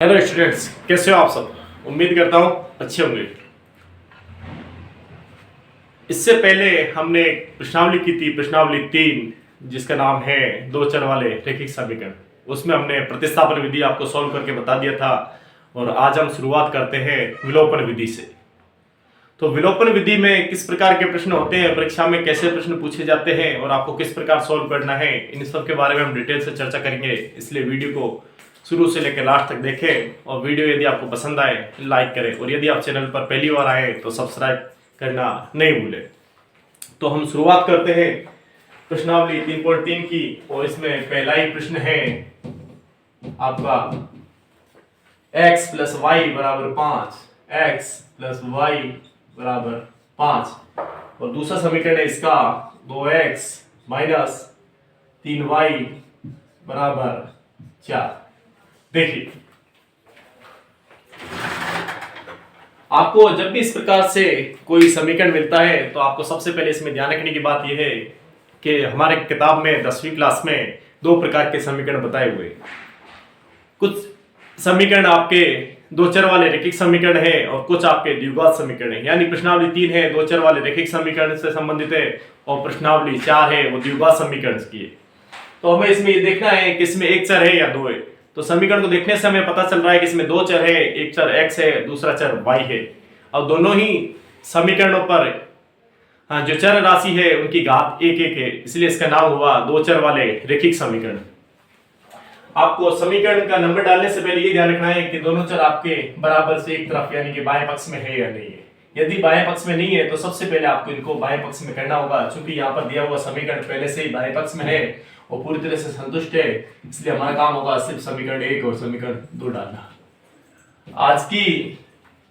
Hello students, कैसे हो आप सब। उम्मीद करता हूँ अच्छे होंगे। इससे पहले हमने एक प्रश्नावली की थी, प्रश्नावली 3, जिसका नाम है दो चर वाले रैखिक समीकरण। उसमें हमने प्रतिस्थापन विधि आपको सॉल्व करके बता दिया था और आज हम शुरुआत करते हैं विलोपन विधि से। तो विलोपन विधि में किस प्रकार के प्रश्न होते हैं, परीक्षा में कैसे प्रश्न पूछे जाते हैं और आपको किस प्रकार सॉल्व करना है, इन सब के बारे में हम डिटेल से चर्चा करेंगे। इसलिए वीडियो को शुरू से लेकर लास्ट तक देखें और वीडियो यदि आपको पसंद आए लाइक करें और यदि आप चैनल पर पहली बार आए तो सब्सक्राइब करना नहीं भूलें। तो हम शुरुआत करते हैं प्रश्नावली 3.3 की और इसमें पहला ही प्रश्न है आपका x प्लस वाई बराबर 5, x प्लस वाई बराबर 5 और दूसरा समीकरण है इसका 2x माइनस 3y बराबर 4। देखिए, आपको जब भी इस प्रकार से कोई समीकरण मिलता है तो आपको सबसे पहले इसमें ध्यान रखने की बात यह है कि हमारे किताब में 10वीं क्लास में दो प्रकार के समीकरण बताए हुए। कुछ समीकरण आपके दो चर वाले रैखिक समीकरण है और कुछ आपके द्विघात समीकरण है। यानी प्रश्नावली 3 है दो चर वाले रैखिक समीकरण से संबंधित है और प्रश्नावली 4 है वो द्विघात समीकरण की है। तो हमें इसमें ये देखना है कि इसमें एक चर है या दो है। तो समीकरण को देखने से हमें पता चल रहा है कि इसमें दो चर है, एक चर x है, दूसरा चर y है। अब दोनों ही समीकरणों पर जो चर राशि है उनकी घात एक एक है, इसलिए इसका नाम हुआ दो चर वाले रैखिक समीकरण। आपको समीकरण का नंबर डालने से पहले ये ध्यान रखना है कि दोनों चर आपके बराबर से एक तरफ यानी कि बाएं पक्ष में है या नहीं है। यदि बाएं पक्ष में नहीं है तो सबसे पहले आपको इनको बाएं पक्ष में करना होगा। चूंकि यहाँ पर दिया हुआ समीकरण पहले से ही बाएं पक्ष में है और पूरी तरह से संतुष्ट है, इसलिए हमारा काम होगा सिर्फ समीकरण 1 और समीकरण 2 डालना। आज की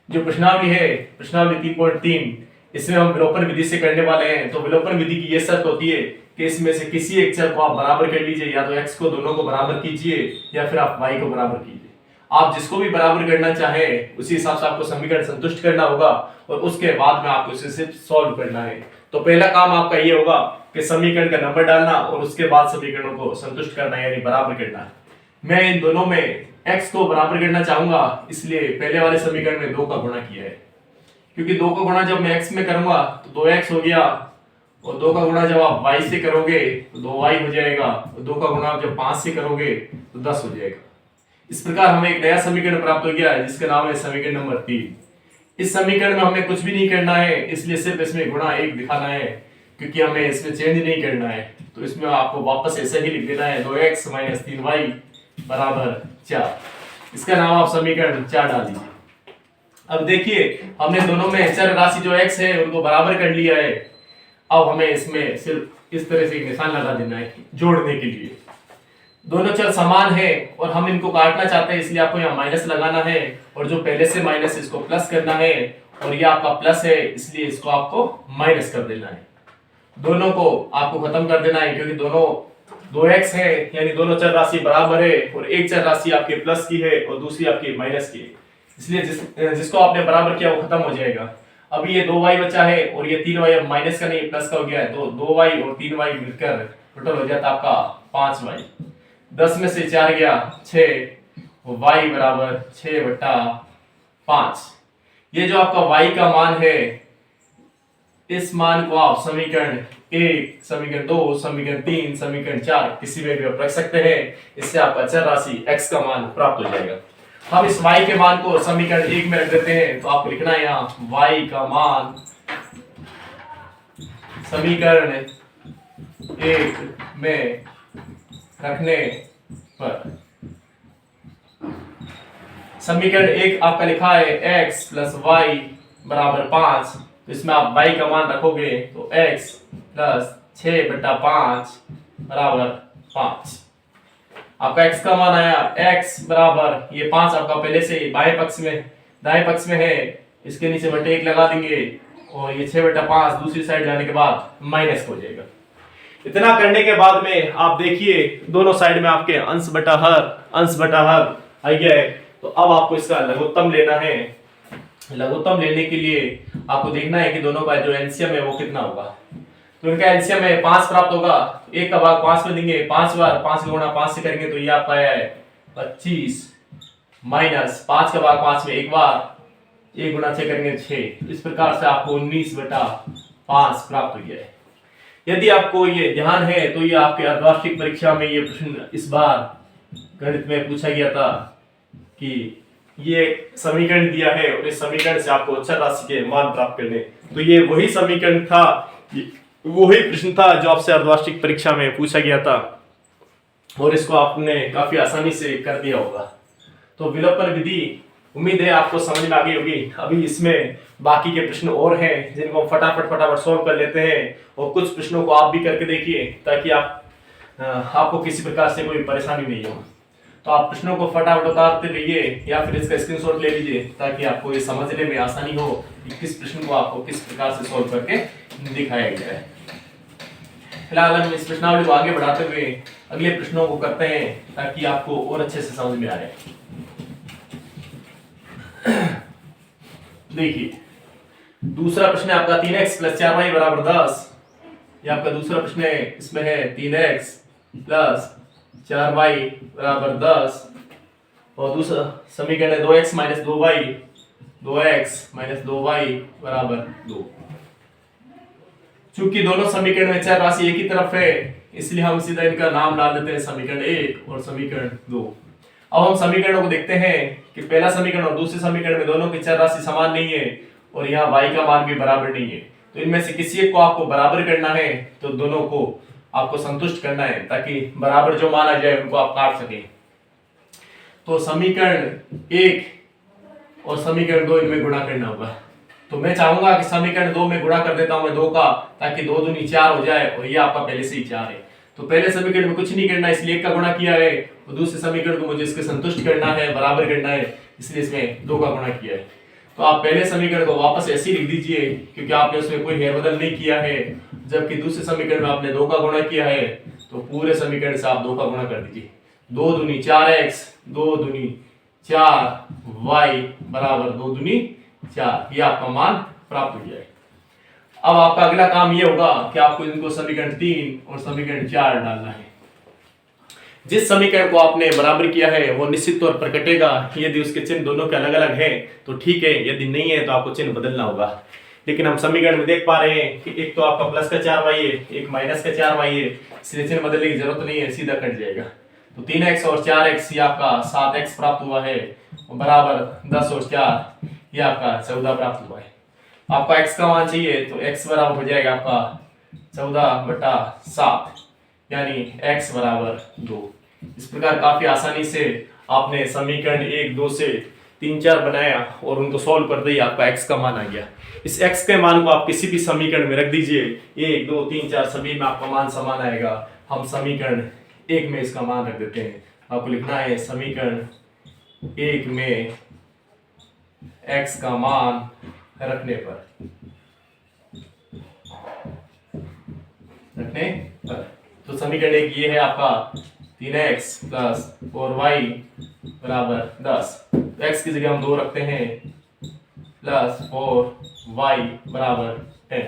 जो प्रश्नावली है प्रश्नावली 3.3, इसमें हम विलोपन विधि से करने वाले हैं। तो विलोपन विधि की यह शर्त होती है कि इसमें से किसी एक चर को आप बराबर कर लीजिए, या तो x को दोनों को बराबर कीजिए या फिर आप y को बराबर कीजिए। आप जिसको भी बराबर करना चाहे उसी हिसाब से आपको समीकरण संतुष्ट करना होगा और उसके बाद में आपको इसे सिर्फ सॉल्व करना है। तो पहला काम आपका ये होगा कि समीकरण का नंबर डालना और उसके बाद समीकरणों को संतुष्ट करना यानी बराबर करना है। मैं इन दोनों में x को बराबर करना चाहूंगा, इसलिए पहले वाले समीकरण में 2 का गुणा किया है। क्योंकि 2 का गुणा जब मैं x में करूंगा तो 2x हो गया और 2 का गुणा जब आप y से करोगे तो 2y हो जाएगा और 2 का गुणा जब 5 से करोगे तो 10 हो जाएगा। इस प्रकार हमें एक नया समीकरण प्राप्त हो गया है जिसका नाम है समीकरण नंबर 3। इस समीकरण में हमें कुछ भी नहीं करना है, इसलिए सिर्फ इसमें गुणा 1 दिखाना है क्योंकि हमें इसमें चेंज नहीं करना है। तो इसमें आपको वापस ऐसे ही लिख देना है 2x माइनस 3y बराबर 4। इसका नाम आप समीकरण 4 डाल दीजिए। अब देखिए, हमने दोनों में चर राशि जो x है उनको बराबर कर लिया है। अब हमें इसमें सिर्फ इस तरह से एक निशान लगा देना है जोड़ने के लिए। दोनों चर समान है और हम इनको काटना चाहते हैं, इसलिए आपको यहाँ माइनस लगाना है और जो पहले से माइनस इसको प्लस करना है और ये आपका प्लस है इसलिए इसको आपको माइनस कर देना है। दोनों को आपको खत्म कर देना है क्योंकि दोनों 2x है यानी दोनों चर राशि बराबर है और एक चर राशि आपके प्लस की है और दूसरी आपकी माइनस की है, इसलिए जिसको आपने बराबर किया वो खत्म हो जाएगा। अभी ये 2y बचा है और ये 3y अब माइनस का नहीं प्लस का हो गया है, तो 2y और 3y मिलकर टोटल हो जाता आपका 5y। 10 में से 4 गया 6 और y बराबर 6/5। ये जो आपका y का मान है इस मान को आप समीकरण 1, समीकरण 2, समीकरण 3, समीकरण 4 किसी में भी आप रख सकते हैं। इससे आपका चर राशि x का मान प्राप्त हो जाएगा। हम इस y के मान को समीकरण 1 में रख देते हैं। तो आपको लिखना है यहाँ y का मान समीकरण 1 में रखने पर समीकरण 1 आपका लिखा है x प्लस y बराबर 5। तो इसमें आप y का मान रखोगे तो x प्लस 6/5 बराबर 5। आपका x का मान आया x बराबर ये 5 आपका पहले से बाएं पक्ष में दाएं पक्ष में है, इसके नीचे बटे 1 लगा देंगे और ये 6/5 दूसरी साइड जाने के बाद माइनस हो जाएगा। इतना करने के बाद में आप देखिए दोनों साइड में आपके अंश बटा हर आ गया है। तो अब आपको इसका लघुत्तम लेना है। लघुत्तम लेने के लिए आपको देखना है कि दोनों का जो एलसीएम है वो कितना होगा। तो इनका एलसीएम है 5 प्राप्त होगा। 1 का भाग 5 में देंगे, 5 बार 5 गुणा 5 से करेंगे तो ये आपका आया है 25 माइनस 5 का भाग 5 में एक बार, 1 गुणा 6 करेंगे 6। इस प्रकार से आपको 19/5 प्राप्त हो गया है। यदि आपको ये ध्यान है तो ये आपके अर्धवार्षिक परीक्षा में ये प्रश्न इस बार गणित में पूछा गया था कि ये समीकरण दिया है और इस समीकरण से आपको अचर राशि के मान प्राप्त करने, तो ये वही समीकरण था, वही प्रश्न था जो आपसे अर्धवार्षिक परीक्षा में पूछा गया था और इसको आपने काफी आसानी से कर दिया होगा। तो विलोपन विधि उम्मीद है आपको समझ में आ गई होगी। अभी इसमें बाकी के प्रश्न और हैं जिनको हम फटाफट सोल्व कर लेते हैं और कुछ प्रश्नों को आप भी करके देखिए ताकि आपको किसी प्रकार से कोई परेशानी नहीं हो। तो आप प्रश्नों को फटाफट उतारते रहिए या फिर इसका स्क्रीनशॉट ले लीजिए ताकि आपको ये समझने में आसानी हो कि किस प्रश्न को आपको किस प्रकार से सोल्व करके दिखाया गया है। फिलहाल हम इस प्रश्नावली को आगे बढ़ाते हुए अगले प्रश्नों को करते हैं ताकि आपको और अच्छे से समझ में आ जाए। देखिए दूसरा प्रश्न है आपका 3x + 4y = 10। ये आपका दूसरा प्रश्न है, इसमें है 3x + 4y = 10 और दूसरा समीकरण है 2x - 2y, 2x - 2y = 2। चूंकि दोनों समीकरण में चर राशि एक ही तरफ है इसलिए हम सीधा इनका नाम डाल देते हैं समीकरण 1 और समीकरण 2। अब हम समीकरणों को देखते हैं कि पहला समीकरण और दूसरे समीकरण में दोनों की चर राशि समान नहीं है और यहाँ y का मान भी बराबर नहीं है, तो इनमें से किसी एक को आपको बराबर करना है, तो दोनों को आपको संतुष्ट करना है ताकि बराबर जो मान आ जाए उनको आप काट सकें। तो समीकरण 1 और समीकरण 2 इनमें गुणा करना होगा। तो मैं चाहूंगा कि समीकरण 2 में गुणा कर देता हूं मैं 2 का, ताकि 2 दूनी 4 हो जाए और ये आपका पहले से ही 4 है। तो पहले समीकरण में कुछ नहीं करना इसलिए 1 का गुणा किया है और दूसरे समीकरण को मुझे इसके संतुष्ट करना है, बराबर करना है, इसलिए इसमें 2 का गुणा किया है। तो आप पहले समीकरण को वापस ऐसे ही लिख दीजिए क्योंकि आपने उसमें कोई फेरबदल नहीं किया है, जबकि दूसरे समीकरण में आपने 2 का गुणा किया है, तो पूरे समीकरण से आप 2 का गुणा कर दीजिए। 2 दूनी 4x, 2 दूनी 4y = 2 दूनी 4, ये आपका मान प्राप्त हो गया है। अब आपका अगला काम ये होगा कि आपको इनको समीकरण 3 और समीकरण 4 डालना है। जिस समीकरण को आपने बराबर किया है वो निश्चित तौर पर कटेगा यदि उसके चिन्ह दोनों के अलग अलग है तो ठीक है, यदि नहीं है तो आपको चिन्ह बदलना होगा। लेकिन हम समीकरण में देख पा रहे हैं कि एक तो आपका प्लस का 4y है, एक माइनस का 4y है, इसलिए चिन्ह बदलने की जरूरत नहीं है, सीधा कट जाएगा। तो 3x और 4x ये आपका 7x प्राप्त हुआ है बराबर 10 और 4 ये आपका 14 प्राप्त हुआ है। आपका x का मान चाहिए तो x बराबर हो जाएगा आपका 14/7 यानी x = 2। इस प्रकार काफी आसानी से आपने समीकरण 1, 2 से 3, 4 बनाया और उनको सॉल्व कर दिया, आपका x का मान आ गया। इस x के मान को आप किसी भी समीकरण में रख दीजिए, 1, 2, 3, 4 सभी में आपका मान समान आएगा। हम समीकरण 1 में इसका मान रख देते हैं। आपको लिखना है समीकरण 1 में x का मान रखने पर तो समीकरण 1 ये है आपका 3x + 4y = 10। तो x की जगह हम 2 रखते हैं प्लस 4y = 10।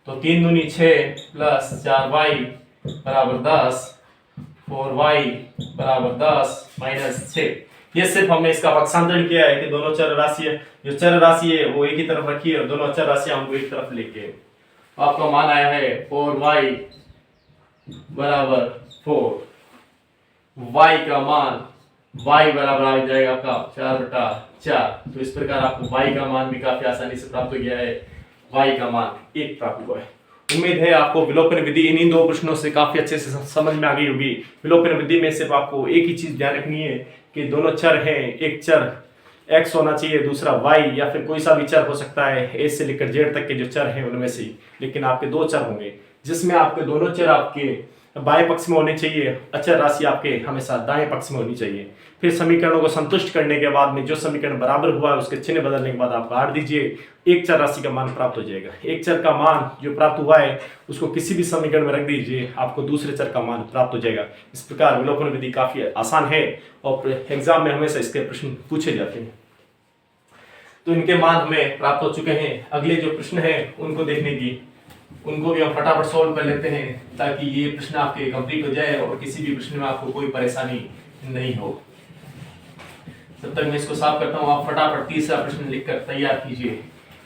तो 3 दूनी 6 प्लस 4y = 10, 4y = 10 माइनस 6। ये सिर्फ हमने इसका पक्षांतरण किया है कि दोनों चर राशि है, जो चर राशि है वो एक ही तरफ रखी है और दोनों चर राशि हमको एक तरफ लेके आपका मान आया है 4y = 4। y का मान y बराबर आ जाएगा आपका 4/4। तो इस प्रकार आपको y का मान भी काफी आसानी से प्राप्त हो गया है, y का मान 1 प्राप्त हुआ है। उम्मीद है आपको विलोपन विधि इन 2 प्रश्नों से काफी अच्छे से समझ में आ गई होगी। विलोपन विधि में सिर्फ आपको एक ही चीज ध्यान रखनी है कि दोनों चर हैं, एक चर x होना चाहिए, दूसरा y या फिर कोई सा भी चर हो सकता है, a से लेकर z तक के जो चर हैं उनमें से, लेकिन आपके 2 चर होंगे जिसमें आपके दोनों चर आपके बाएं पक्ष में होने चाहिए, अचर राशि आपके हमेशा दाएं पक्ष में होनी चाहिए। फिर समीकरणों को संतुष्ट करने के बाद में जो समीकरण बराबर हुआ है उसके चिन्ह बदलने के बाद आप काट दीजिए, एक चर राशि का मान प्राप्त हो जाएगा। एक चर का मान जो प्राप्त हुआ है उसको किसी भी समीकरण में रख दीजिए, आपको दूसरे चर का मान प्राप्त हो जाएगा। इस प्रकार विलोपन विधि काफी आसान है और एग्जाम में हमेशा इसके प्रश्न पूछे जाते हैं। तो इनके मान हमें प्राप्त हो चुके हैं। अगले जो प्रश्न है उनको देखने की, उनको भी हम फटाफट सॉल्व कर लेते हैं ताकि ये प्रश्न आपके कंप्लीट हो जाए और किसी भी प्रश्न में आपको कोई परेशानी नहीं हो। जब तक मैं इसको साफ करता हूँ, आप फटाफट तीसरा प्रश्न लिखकर तैयार कीजिए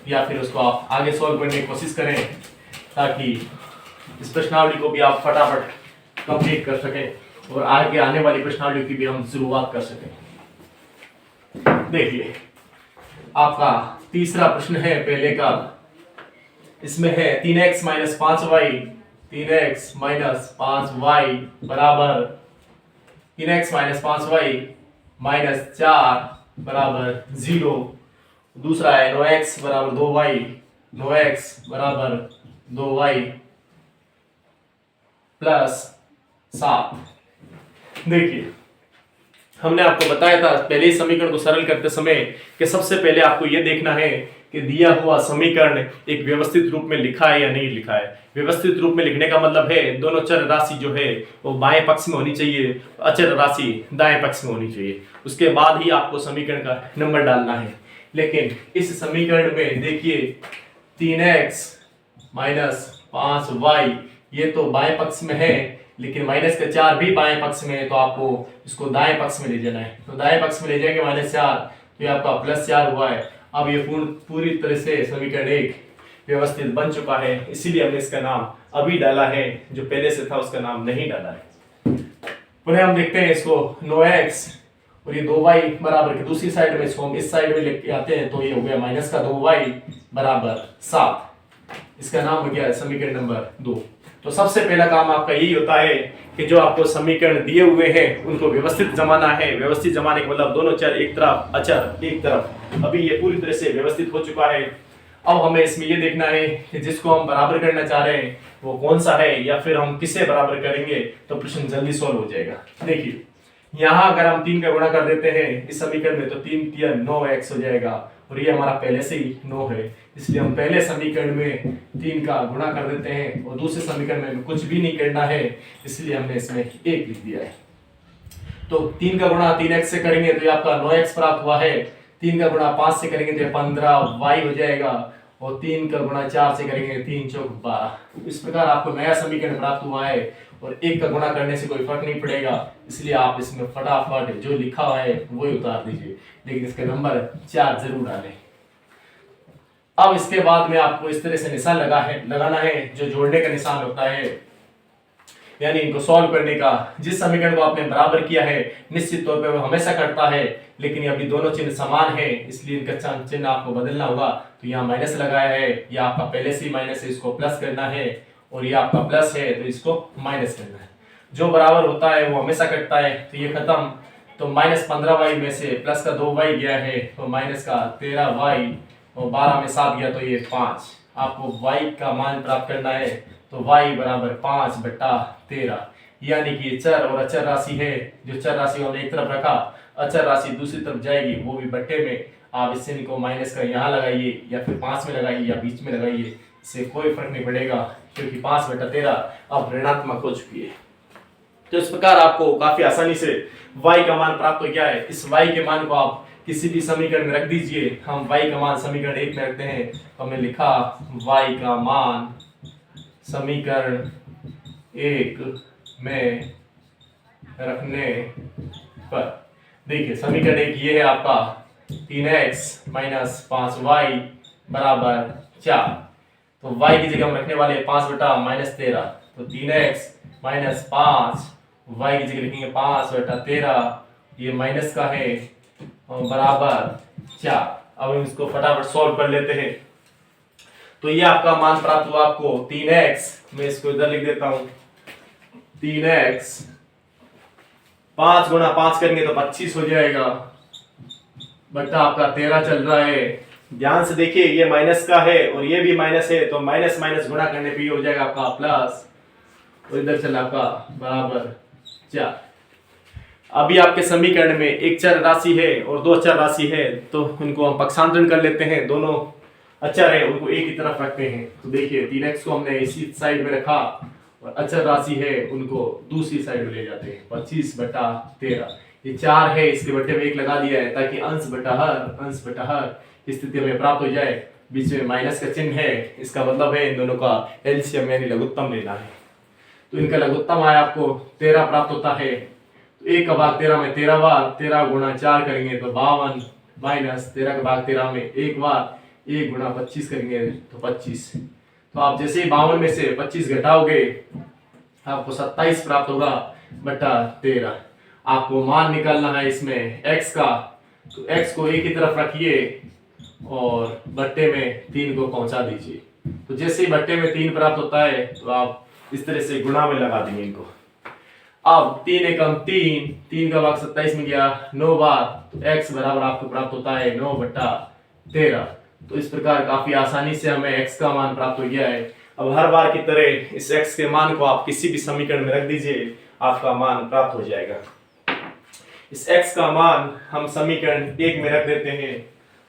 या फिर उसको आप आगे सॉल्व करने की कोशिश करें, ताकि इस प्रश्नावली को भी आप फटाफट कंप्लीट कर सकें और आगे आने वाली प्रश्नावली की भी हम शुरुआत कर सकें। देखिए, आपका तीसरा प्रश्न है पहले का, इसमें है 3x minus 5y, 3x minus 5y बराबर 3x माइनस 5y माइनस 4 बराबर 0। दूसरा है 9x बराबर 2y, 9x बराबर 2y प्लस 7। देखिए, हमने आपको बताया था पहले ही समीकरण को सरल करते समय कि सबसे पहले आपको यह देखना है कि दिया हुआ समीकरण एक व्यवस्थित रूप में लिखा है या नहीं लिखा है। व्यवस्थित रूप में लिखने का मतलब है दोनों चर राशि जो है वो बाएं पक्ष में होनी चाहिए, अचर राशि दाएं पक्ष में होनी चाहिए। उसके बाद ही आपको समीकरण का नंबर डालना है। लेकिन इस समीकरण में देखिए 3x माइनस 5y ये तो बाएं पक्ष में है, लेकिन माइनस का 4 भी बाएं पक्ष में है, तो आपको इसको दाएं पक्ष में ले जाना है। तो दाएं पक्ष में ले जाएंगे -4, तो ये आपका +4 हुआ है। अब ये पूरी तरह से समीकरण एक व्यवस्थित बन चुका है, इसीलिए हमने इसका नाम अभी डाला है, जो पहले से था उसका नाम नहीं डाला है। पुनः हम देखते हैं इसको 9x और ये 2y बराबर की दूसरी साइड में, इसको हम इस साइड में लेके आते हैं, तो ये हो गया -2y बराबर 7। इसका नाम हो गया समीकरण नंबर 2। तो सबसे पहला काम आपका यही होता है कि जो आपको समीकरण दिए हुए हैं उनको व्यवस्थित जमाना है। व्यवस्थित जमाने का मतलब दोनों चर एक तरफ, अचर एक तरफ। अभी ये पूरी तरह से व्यवस्थित हो चुका है। अब हमें इसमें ये देखना है कि जिसको हम बराबर करना चाह रहे हैं वो कौन सा है, या फिर हम किसे बराबर करेंगे तो प्रश्न जल्दी सॉल्व हो जाएगा। देखिए, यहाँ अगर हम 3 का गुणा कर देते हैं इस समीकरण में, तो 3 तिया 9x हो जाएगा, और ये हमारा पहले से ही 9 है, इसलिए हम पहले समीकरण में 3 का गुणा कर देते हैं, और दूसरे समीकरण में कुछ भी नहीं करना है, इसलिए हमने इसमें 1 लिख दिया है। तो 3 का गुणा 3x से करेंगे तो ये आपका 9x प्राप्त हुआ है। 3 का गुणा 5 से करेंगे तो ये 15y हो जाएगा, और 3 का गुणा 4 से करेंगे 3 चौक 12। इस प्रकार आपको नया समीकरण प्राप्त हुआ है, और 1 का गुणा करने से कोई फर्क नहीं पड़ेगा, इसलिए आप इसमें फटाफट जो लिखा हुआ है वही उतार दीजिए, लेकिन इसका नंबर 4 जरूर डालें। अब इसके बाद में आपको इस तरह से निशान लगाना है जो जोड़ने का निशान होता है, यानी इनको सॉल्व करने का। जिस समीकरण को आपने बराबर किया है निश्चित तौर पर वो हमेशा कटता है, लेकिन अभी दोनों चिन्ह समान है, इसलिए इनका चिन्ह आपको बदलना होगा। तो यहाँ माइनस लगाया है, यह आपका पहले से ही माइनस है, इसको प्लस करना है, और ये आपका प्लस है तो इसको माइनस करना है। जो बराबर होता है वो हमेशा कटता है, तो ये खत्म। तो -15y में से प्लस का 2y गया है, तो माइनस का 13y, और 12 में 7 गया तो ये 5। आपको y का मान प्राप्त करना है, तो y बराबर 5/13, यानी कि चर और अचर राशि है। जो चर राशि हमने एक तरफ रखा, अचर राशि दूसरी तरफ जाएगी, वो भी बट्टे में। आप इस चिन्ह को माइनस का यहाँ लगाइए या फिर 5 में लगाइए या बीच में लगाइए, इससे कोई फर्क नहीं पड़ेगा, क्योंकि 5/13 अब ऋणात्मक हो चुकी है। तो इस प्रकार आपको काफी आसानी से y का मान प्राप्त हो गया है। इस y के मान को आप किसी भी समीकरण में रख दीजिए। हम y का मान समीकरण 1 में रखते हैं, तो हमने लिखा y का मान समीकरण 1 में रखने पर, देखिए समीकरण 1 ये है आपका 3x माइनस 5y बराबर 4। तो y की जगह हम रखने वाले 5/-13, तो 3x माइनस 5, y की जगह लिखेंगे 5/13, ये माइनस का है, और बराबर 4। अब हम इसको फटाफट सॉल्व कर लेते हैं। तो ये आपका मान प्राप्त हुआ आपको 3x, मैं इसको इधर लिख देता हूं, 3x 5 गुणा 5 करेंगे तो 25 हो जाएगा, बटा आपका 13 चल रहा है। ध्यान से देखिए, ये माइनस का है और ये भी माइनस है, तो माइनस माइनस गुणा करने पे हो जाएगा आपका प्लस, और इधर चला आपका बराबर 4। अभी आपके समीकरण में एक चर राशि है और दो अचर राशि है, तो उनको हम पक्षांतरण कर लेते हैं। दोनों अचर है उनको एक ही तरफ रखते हैं। तो देखिए 3x को हमने इसी साइड में रखा, और अचर राशि है उनको दूसरी साइड में ले जाते हैं। 25/13, ये 4 है, इसके बट्टे में 1 लगा दिया है, ताकि अंश बटा हर स्थिति में प्राप्त हो जाए। बीच में माइनस का चिन्ह है, इसका मतलब है इन दोनों का एलसीएम यानी लघुत्तम लेना है। तो इनका लघुत्तम आया आपको 13 प्राप्त होता है। 1 का भाग 13 में 13 बार, 13 गुणा 4 करेंगे तो 52, माइनस 13 का भाग 13 में 1 बार, 1 गुणा 25 करेंगे तो 25। तो आप जैसे ही 52 में से 25 घटाओगे आपको 27 प्राप्त होगा बटा 13। आपको मान निकालना है इसमें x का, तो x को एक ही तरफ रखिए और बट्टे में 3 को पहुंचा दीजिए। तो जैसे ही बट्टे में 3 प्राप्त होता है तो आप इस तरह से गुणा में लगा देंगे इनको। अब 3 एकम 3, 3 का भाग 27 में गया 9 बार, तो x बराबर आपको प्राप्त होता है 9 बटा 13। तो इस प्रकार काफी आसानी से हमें x का मान प्राप्त हो गया है। अब हर बार की तरह इस x के मान को आप किसी भी समीकरण में रख दीजिए, आपका मान प्राप्त हो जाएगा। इस x का मान हम समीकरण 1 में रख देते हैं।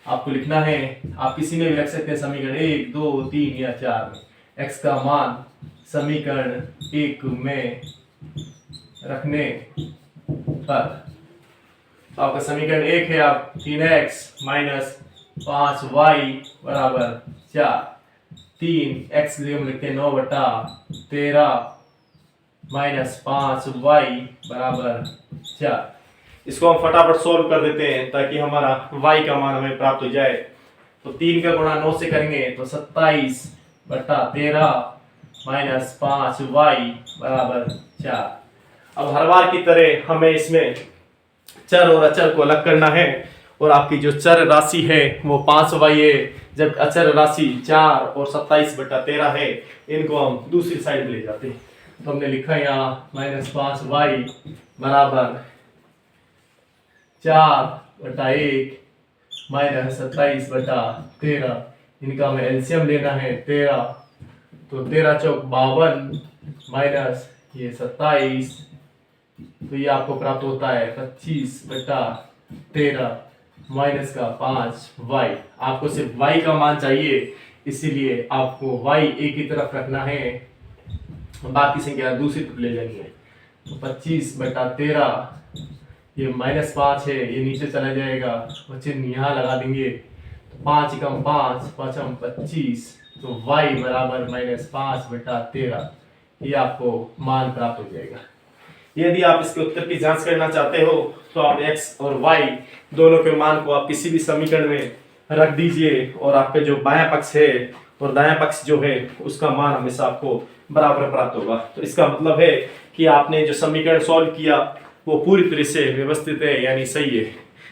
आपको लिखना है, आप किसी में भी रख सकते हैं, समीकरण 1, 2, 3 या 4 में। x का मान समीकरण 1 में रखने पर आपका समीकरण 1 है, आप 3x माइनस 5y बराबर 4, 3x लिए हम लिखते हैं 9 बटा 13 माइनस 5y बराबर 4। इसको हम फटाफट सोल्व कर देते हैं ताकि हमारा y का मान हमें प्राप्त हो जाए। तो 3 का गुणा 9 से करेंगे तो 27 बटा 13 माइनस 5y बराबर 4। अब हर बार की तरह हमें इसमें चर और अचर को अलग करना है, और आपकी जो चर राशि है वो 5y है, जब अचर राशि 4 और 27 बटा 13 है, इनको हम दूसरी साइड ले जाते हैं। तो हमने लिखा यहाँ माइनस 5y बराबर 4 बटा 1 माइनस 27 बटा 13, इनका हमें एलसीएम लेना है 13, तो 13 चौक 52 माइनस ये 27, तो ये आपको प्राप्त होता है 25 बटा 13 माइनस का 5y। आपको सिर्फ y का मान चाहिए, इसीलिए आपको y एक ही तरफ रखना है, बाकी संख्या दूसरी तरफ ले जानी है। तो 25 बटा 13, ये माइनस 5 है, ये नीचे चला जाएगा और चिन्ह यहाँ लगा देंगे, तो 5 एकम 5, 5 हम 25, तो y बराबर माइनस 5 बटा 13, ये आपको मान प्राप्त हो जाएगा। यदि आप इसके उत्तर की जांच करना चाहते हो तो आप x और y दोनों के मान को आप किसी भी समीकरण में रख दीजिए, और आपके जो बायां पक्ष है और दायां पक्ष जो है उसका मान हमेशा आपको बराबर प्राप्त होगा। तो इसका मतलब है कि आपने जो समीकरण सॉल्व किया वो पूरी तरह से व्यवस्थित है, यानी सही है।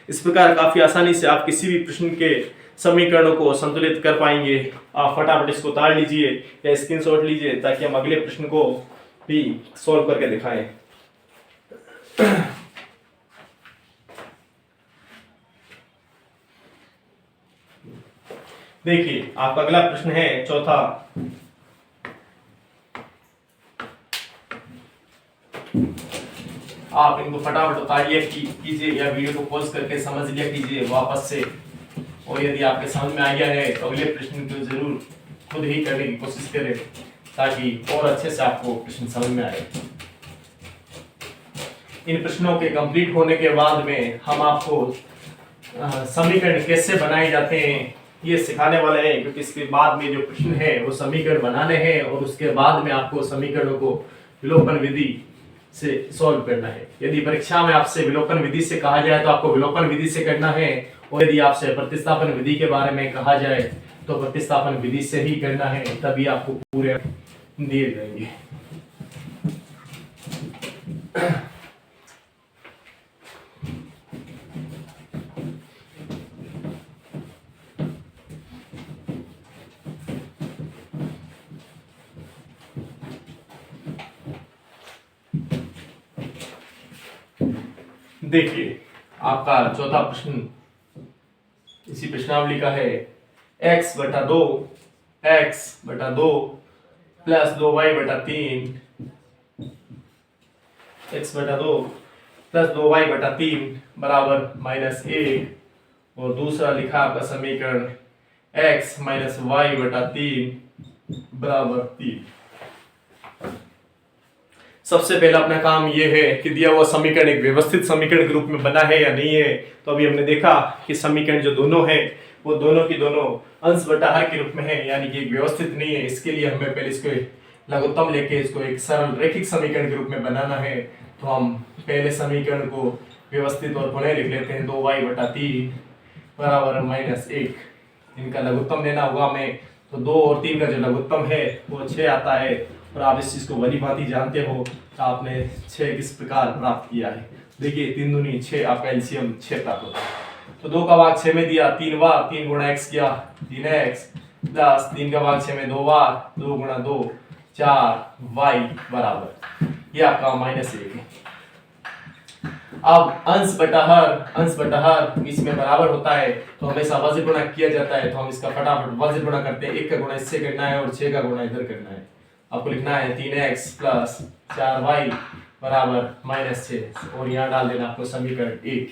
इस प्रकार काफी आसानी से आप किसी भी प्रश्न के समीकरणों को संतुलित कर पाएंगे। आप फटाफट इसको उतार लीजिए या स्क्रीनशॉट लीजिए ताकि हम अगले प्रश्न को भी सॉल्व करके दिखाएं। देखिए आपका अगला प्रश्न है चौथा। आप इनको फटाफट उतारिए कीजिए या वीडियो को पॉज करके समझ लिया कीजिए वापस से, और यदि आपके समझ में आ गया है तो अगले प्रश्न को जरूर खुद ही करने की कोशिश करें ताकि और अच्छे से आपको प्रश्न समझ में आए। इन प्रश्नों के कंप्लीट होने के बाद में हम आपको समीकरण कैसे बनाए जाते हैं ये सिखाने वाले हैं, क्योंकि इसके बाद में जो प्रश्न है वो समीकरण बनाने हैं और उसके बाद में आपको समीकरणों को विलोपन विधि से सॉल्व करना है। यदि परीक्षा में आपसे विलोपन विधि से कहा जाए तो आपको विलोपन विधि से करना है, और यदि आपसे प्रतिस्थापन विधि के बारे में कहा जाए तो प्रतिस्थापन विधि से ही करना है, तभी आपको पूरे दिए जाएंगे। देखिए आपका चौथा प्रश्न इसी प्रश्नावली का है। x बटा 2 प्लस 2y बटा 3, x बटा 2 प्लस 2y बटा 3 बराबर -1, और दूसरा लिखा आपका समीकरण x माइनस y बटा 3 बराबर 3। सबसे पहला अपना काम यह है कि दिया हुआ समीकरण एक व्यवस्थित समीकरण के रूप में बना है या नहीं है। तो अभी हमने देखा कि समीकरण जो दोनों हैं वो दोनों की दोनों अंश बटा हर के रूप में है, यानी कि एक व्यवस्थित नहीं है। इसके लिए हमें पहले इसको लघुत्तम लेके इसको एक सरल रैखिक समीकरण के रूप में बनाना है। तो हम पहले समीकरण को व्यवस्थित और पुनः लिख लेते हैं। 2y/3 बराबर -1। इनका लघुत्तम लेना होगा हमें, तो 2 और 3 का जो लघुत्तम है वो 6 आता है। और आप इस चीज को भली भांति जानते हो, तो आपने 6 किस प्रकार प्राप्त किया है। देखिए 3 दूनी 6, आपका एलसीएम 6 प्राप्त होता है। तो 2 का भाग 6 में दिया 3 बार, 3 गुणा x किया 3x प्लस 3 का भाग 6 में 2 बार, 2 गुणा 2 4y बराबर, ये आपका -1 है। अब अंश बटा हर इसमें बराबर होता है, तो हमेशा वज्र गुणा किया जाता है। तो हम इसका फटाफट वज्र गुणा करते हैं। 1 का गुणा इससे करना है और 6 का गुणा इधर करना है। आपको लिखना है 3x प्लस 4y बराबर -6 और यहाँ डाल देना आपको समीकरण 1,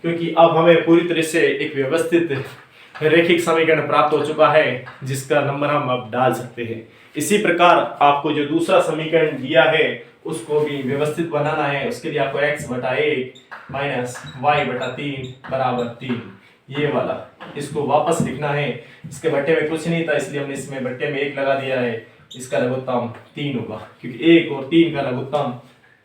क्योंकि अब हमें पूरी तरह से एक व्यवस्थित रैखिक समीकरण प्राप्त हो चुका है जिसका नंबर हम अब डाल सकते हैं। इसी प्रकार आपको जो दूसरा समीकरण दिया है उसको भी व्यवस्थित बनाना है। उसके लिए आपको x/1 माइनस y/3 बराबर 3, ये वाला इसको वापस लिखना है। इसके बट्टे में कुछ नहीं था, इसलिए हमने इसमें बट्टे में 1 लगा दिया है। इसका लघुत्तम 3 होगा, क्योंकि 1 और 3 का लघुत्तम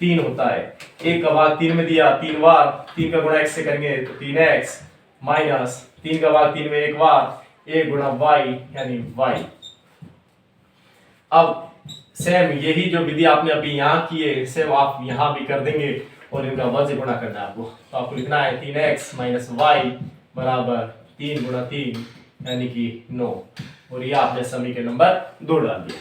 3 होता है। 1 का भाग 3 में दिया 3 बार, 3 का गुणा x से करेंगे तो 3x माइनस 3 का भाग 3 में 1 बार, 1 गुणा y यानी y। अब सेम यही जो विधि आपने अभी यहाँ की है, सेम आप यहाँ भी कर देंगे और इनका वज्र गुणा करना है आपको। तो आपको लिखना है 3x माइनस y बराबर 3 गुणा 3 यानी कि 9, और ये आपने समीकरण नंबर 2 डाल दिया।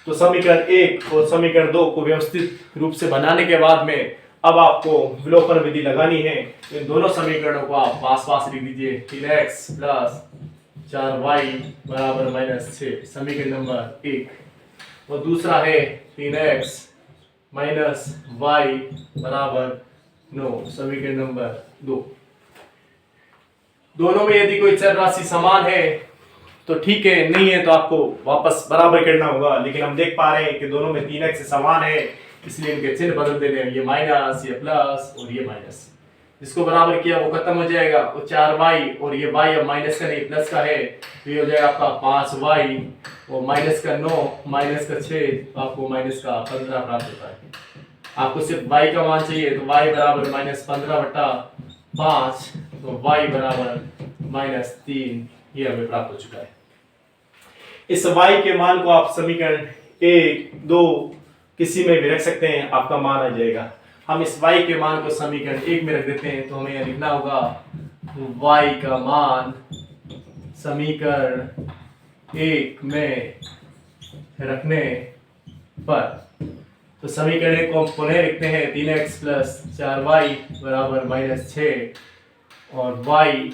तो समीकरण 1 और समीकरण 2 को व्यवस्थित रूप से बनाने के बाद में अब आपको विलोपन विधि लगानी है। तो इन दोनों समीकरणों को आप पास पास लिख दीजिए। 3x प्लस 4y बराबर -6 समीकरण नंबर 1, और दूसरा है 3x माइनस y बराबर 9 समीकरण नंबर 2। दोनों में यदि कोई चर राशि समान है तो ठीक है, नहीं है तो आपको वापस बराबर करना होगा। लेकिन हम देख पा रहे हैं कि दोनों में 3x से समान है, इसलिए इनके चिन्ह बदल देने हैं। ये माइनस, ये प्लस और ये माइनस। इसको बराबर किया वो खत्म हो जाएगा। वो 4y और ये y अब माइनस का नहीं प्लस का है, तो ये हो जाएगा आपका 5y और माइनस का 9 माइनस का 6, तो आपको माइनस का 15 प्राप्त होता है। आपको सिर्फ y का मान चाहिए, तो y बराबर -15/5, तो y बराबर -3, ये हमें प्राप्त हो चुका है। इस y के मान को आप समीकरण 1, 2 किसी में भी रख सकते हैं, आपका मान आ जाएगा। हम इस y के मान को समीकरण 1 में रख देते हैं, तो हमें यह लिखना होगा y का मान समीकरण 1 में रखने पर, तो समीकरण 1 को हम पुनः लिखते हैं। 3x प्लस 4y बराबर -6 और y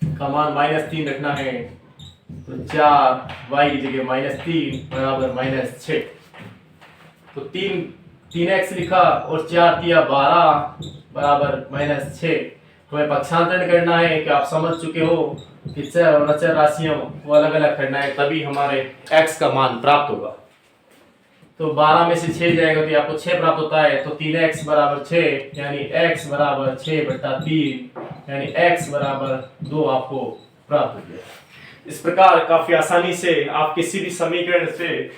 का मान -3 रखना है, तो 4y की जगह -3 बराबर -6। तो 3x लिखा और 4 दिया 12 बराबर -6। हमें पक्षांतरण करना है कि आप समझ चुके हो कि चर और अचर राशियों को अलग अलग करना है, तभी हमारे x का मान प्राप्त होगा। तो 12 में से 6 जाएगा तो आपको 6 प्राप्त होता है। तो 3x बराबर 6 यानी x बराबर 6/3 यानी x बराबर 2 आपको प्राप्त हो गया। इस प्रकार काफी आसानी से आप किसी भी समीकरण से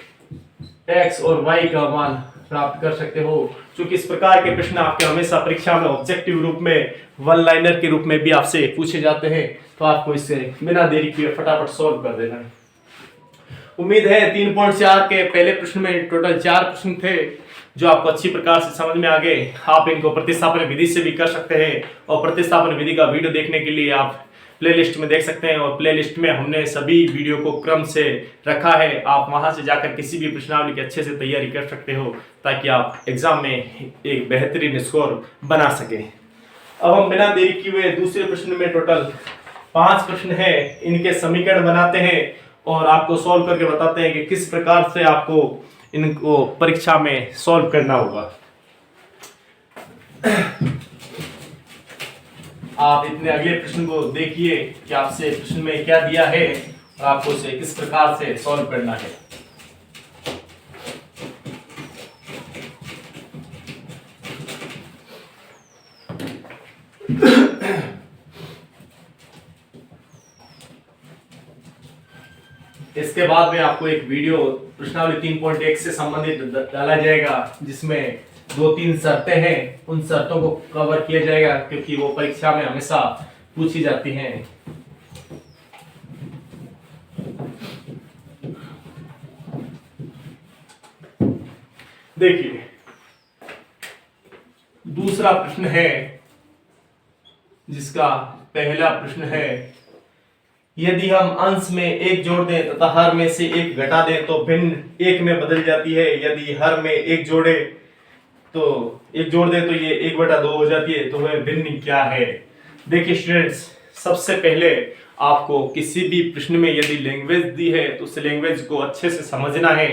x और y का मान प्राप्त कर सकते हो। क्योंकि इस प्रकार के प्रश्न आपके हमेशा परीक्षा में ऑब्जेक्टिव रूप में, वन लाइनर के रूप में भी आपसे पूछे जाते हैं, तो आपको इसे बिना देरी किए फटाफट सॉल्व कर देना है। उम्मीद है 3.4 के पहले प्रश्न में टोटल 4 प्रश्न थे जो आपको अच्छी प्रकार से समझ में आ गए। आप इनको प्रतिस्थापन विधि से भी कर सकते हैं, और प्रतिस्थापन विधि का वीडियो देखने के लिए आप प्लेलिस्ट में देख सकते हैं, और प्लेलिस्ट में हमने सभी वीडियो को क्रम से रखा है। आप वहां से जाकर किसी भी प्रश्नावली की अच्छे से तैयारी कर सकते हो, ताकि आप एग्जाम में एक बेहतरीन स्कोर बना सकें। अब हम बिना देरी किए दूसरे प्रश्न में टोटल 5 प्रश्न है, इनके समीकरण बनाते हैं और आपको सॉल्व करके बताते हैं कि किस प्रकार से आपको इनको परीक्षा में सॉल्व करना होगा। आप इतने अगले प्रश्न को देखिए कि आपसे प्रश्न में क्या दिया है और आपको इसे किस प्रकार से सॉल्व करना है। इसके बाद में आपको एक वीडियो प्रश्नावली 3.1 से संबंधित डाला जाएगा, जिसमें दो तीन शर्तें हैं, उन शर्तों को कवर किया जाएगा क्योंकि वो परीक्षा में हमेशा पूछी जाती हैं। देखिए दूसरा प्रश्न है, जिसका पहला प्रश्न है, यदि हम अंश में एक जोड़ दें तथा हर में से एक घटा दें तो भिन्न एक में बदल जाती है। यदि हर में एक जोड़ दे तो ये 1/2 हो जाती है। तो वह भिन्न क्या है? देखिए स्टूडेंट्स, सबसे पहले आपको किसी भी प्रश्न में यदि लैंग्वेज दी है तो उस लैंग्वेज को अच्छे से समझना है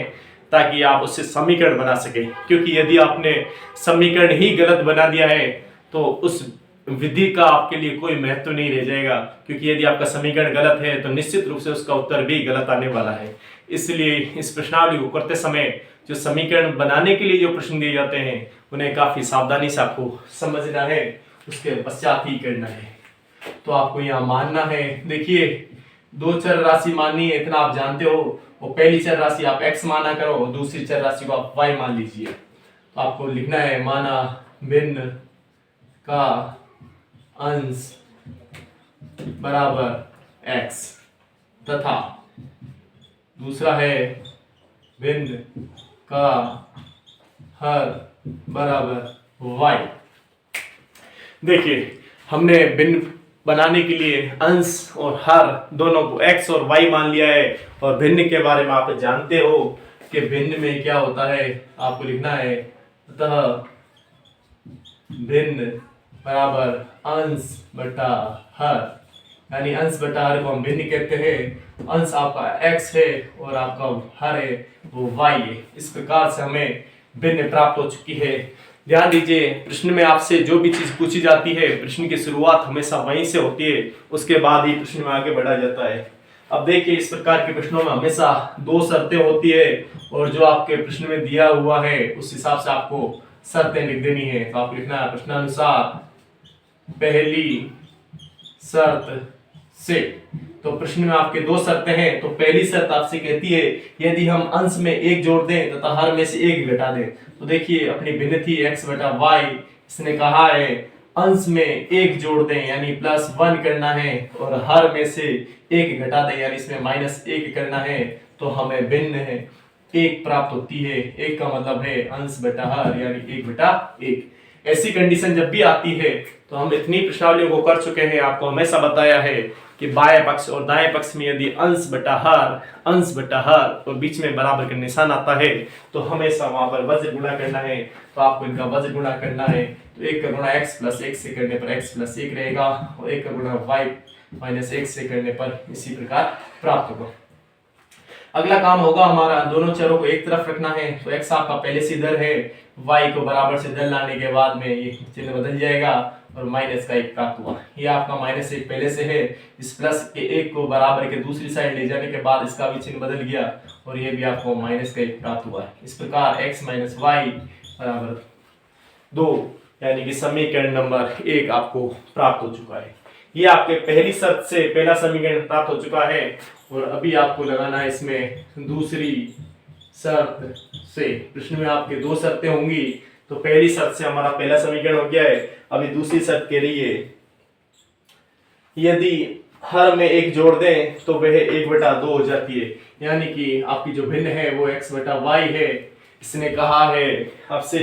ताकि आप उससे समीकरण बना सके। क्योंकि यदि आपने समीकरण ही गलत बना दिया है तो उस विधि का आपके लिए कोई महत्व नहीं रह जाएगा। क्योंकि यदि आपका समीकरण गलत है तो निश्चित रूप से उसका उत्तर भी गलत आने वाला है। इसलिए इस प्रश्नावली को करते समय जो समीकरण बनाने के लिए जो प्रश्न दिए जाते हैं उन्हें काफी सावधानी से आपको समझना है, उसके पश्चात ही करना है। तो आपको यहाँ मानना है, देखिए दो चर राशि माननी है, इतना आप जानते हो। वो पहली चर राशि आप x माना करो और दूसरी चर राशि को आप y मान लीजिए। तो आपको लिखना है, माना भिन्न का अंश बराबर x तथा दूसरा है भिन्न का हर बराबर y। देखिए हमने भिन्न बनाने के लिए अंश और हर दोनों को x और y मान लिया है। और भिन्न के बारे में आप जानते हो कि भिन्न में क्या होता है। आपको लिखना है अतः भिन्न बराबर अंश बटा हर, यानी अंश बटा हर को हम भिन्न कहते हैं। अंश आपका x है और आपका हर है वो y है। इस प्रकार से हमें भिन्न प्राप्त हो चुकी है। ध्यान दीजिए, प्रश्न में आपसे जो भी चीज पूछी जाती है प्रश्न की शुरुआत हमेशा वहीं से होती है, उसके बाद ही प्रश्न में आगे बढ़ा जाता है। अब देखिए इस प्रकार के प्रश्नों में हमेशा दो शर्तें होती है और जो आपके प्रश्न में दिया हुआ है उस हिसाब से आपको शर्तें लिख देनी है। तो आप लिखना है प्रश्नानुसार पहली शर्त से। तो प्रश्न में आपके दो शर्तें हैं। तो पहली शर्त आपसे कहती है यदि हम अंश में एक जोड़ दें तथा हर में से एक घटा दें। तो देखिए अपनी भिन्न थी x बटा y, इसने कहा है अंश में एक जोड़ दें यानी +1 करना है और हर में से एक घटा दें यानी इसमें -1 करना है। तो हमें भिन्न है एक प्राप्त होती है। एक का मतलब है अंश बटा हर यानी 1/1। ऐसी कंडीशन जब भी आती है तो हम इतनी प्रश्नावलियों को कर चुके हैं, आपको हमेशा बताया है कि बाएं पक्ष और दाएं पक्ष में यदि अंश बटा हर और बीच में बराबर का निशान आता है तो हमेशा वहां पर वज्र गुणा करना है। तो आपको इनका वज्र गुणा करना है। तो 1 का गुणा x + 1 से करने पर x + 1 रहेगा और 1 का गुणा y - 1 से करने पर इसी प्रकार प्राप्त होगा। अगला काम होगा हमारा दोनों चरों को एक तरफ रखना है। तो x आपका पहले से इधर है, y को बराबर से इधर लाने के बाद में ये चिन्ह बदल जाएगा और -1 प्राप्त हुआ। ये आपका -1 पहले से है, इस प्लस के 1 को बराबर के दूसरी साइड ले जाने के बाद इसका भी चिन्ह बदल गया और ये भी आपको -1 प्राप्त हुआ। इस प्रकार x - y बराबर 2 यानी कि समीकरण नंबर 1 आपको प्राप्त हो चुका है। ये आपके पहली शर्त से पहला समीकरण प्राप्त हो चुका है और अभी आपको लगाना है इसमें दूसरी शर्त से। प्रश्न में आपके दो शर्तें होंगी। तो पहली शर्त से हमारा पहला समीकरण हो गया है। अभी दूसरी शर्त के लिए यदि हर में एक जोड़ दें तो वह 1/2 हो जाती है, यानी कि आपकी जो भिन्न है वो x बटा y है। इसने कहा है आपसे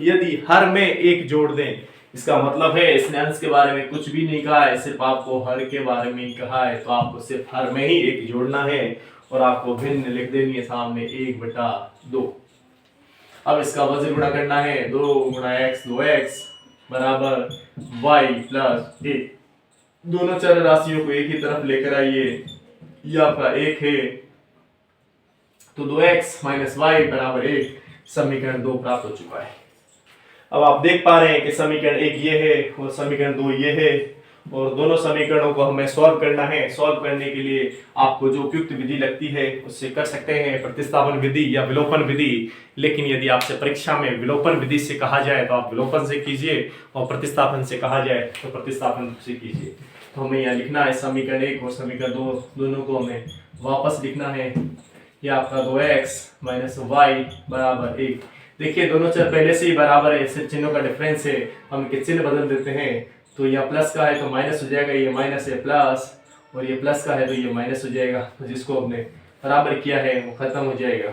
यदि हर में एक जोड़ दें, इसका मतलब है इसने अंश के बारे में कुछ भी नहीं कहा है, सिर्फ आपको हर के बारे में ही कहा है। तो आपको सिर्फ हर में ही एक जोड़ना है और आपको भिन्न लिख देनी है सामने 1/2। अब इसका वज्र गुणा करना है, 2 गुणा x 2x बराबर y + 1। दोनों चर राशियों को एक ही तरफ लेकर आइए। यह आपका 1 है तो 2x - y बराबर 1। समीकरण 2 प्राप्त हो चुका है। अब आप देख पा रहे हैं कि समीकरण 1 ये है और समीकरण 2 ये है और दोनों समीकरणों को हमें सॉल्व करना है। सॉल्व करने के लिए आपको जो उपयुक्त विधि लगती है उससे कर सकते हैं, प्रतिस्थापन विधि या विलोपन विधि। लेकिन यदि आपसे परीक्षा में विलोपन विधि से कहा जाए तो आप विलोपन से कीजिए और प्रतिस्थापन से कहा जाए तो प्रतिस्थापन से कीजिए। तो हमें यहाँ लिखना है समीकरण 1 और समीकरण 2 दोनों को हमें वापस लिखना है। यह आपका 2x - y बराबर 1। देखिए दोनों चर पहले से ही बराबर है, सिर्फ चिन्हों का डिफरेंस है। हम इनके चिन्ह बदल देते हैं, तो यह प्लस का है तो माइनस हो जाएगा, ये माइनस है प्लस, और ये प्लस का है तो ये माइनस हो जाएगा। तो जिसको हमने बराबर किया है वो खत्म हो जाएगा।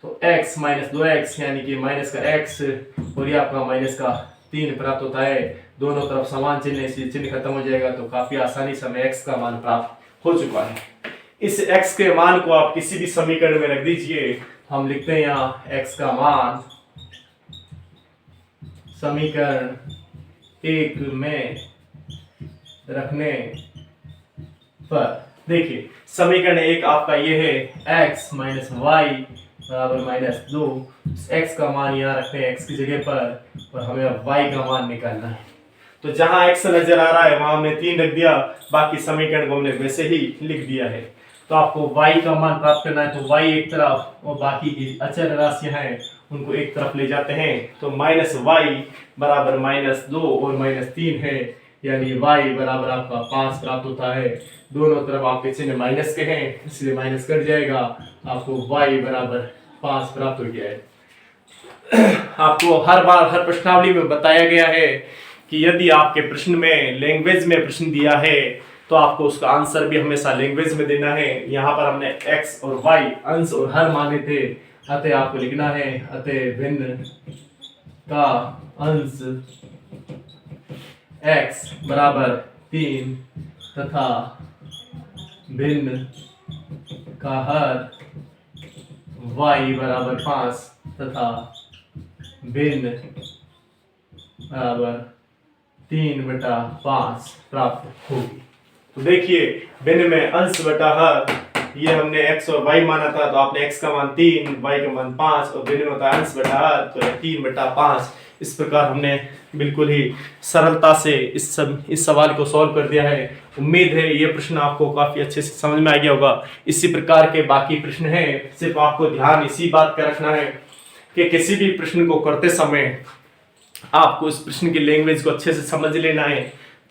तो x माइनस 2x यानी कि माइनस का x और ये आपका माइनस का 3 प्राप्त होता है। दोनों तरफ समान चिन्ह है इसलिए चिन्ह खत्म हो जाएगा। तो काफी आसानी से हमें x का मान प्राप्त हो चुका है। इस x के मान को आप किसी भी समीकरण में रख दीजिए। हम लिखते हैं यहाँ x का मान समीकरण 1 में रखने पर, देखिए समीकरण 1 आपका ये है x माइनस वाई बराबर माइनस 2। x का मान यहाँ रखते हैं x की जगह पर और हमें अब y का मान निकालना है। तो जहां x नजर आ रहा है वहां हमने 3 रख दिया, बाकी समीकरण को हमने वैसे ही लिख दिया है। तो आपको y का मान प्राप्त करना है तो y एक तरफ और बाकी की अचर राशियां हैं उनको एक तरफ ले जाते हैं। तो माइनस वाई बराबर माइनस 2 और माइनस 3 है, यानी y बराबर आपका 5 प्राप्त होता है। दोनों तरफ आपके चिन्ह माइनस के हैं इसलिए माइनस कट जाएगा, आपको y बराबर 5 प्राप्त हो गया है। आपको हर बार हर प्रश्नावली में बताया गया है कि यदि आपके प्रश्न में लैंग्वेज में प्रश्न दिया है तो आपको उसका आंसर भी हमेशा लैंग्वेज में देना है। यहाँ पर हमने x और y अंश और हर माने थे, अतः आपको लिखना है अतः भिन्न का अंश x बराबर 3 तथा भिन्न का हर y बराबर 5 तथा भिन्न बराबर 3/5 प्राप्त होगी। तो देखिए भिन्न में अंश बटा हर, ये हमने x और y माना था तो आपने x का मान 3 y का मान 5 और भिन्न में होता है अंश बटा हर तो 3/5। इस प्रकार हमने बिल्कुल ही सरलता से इस सवाल को सॉल्व कर दिया है। उम्मीद है ये प्रश्न आपको काफी अच्छे से समझ में आ गया होगा। इसी प्रकार के बाकी प्रश्न हैं, सिर्फ आपको ध्यान इसी बात का रखना है कि किसी भी प्रश्न को करते समय आपको इस प्रश्न की लैंग्वेज को अच्छे से समझ लेना है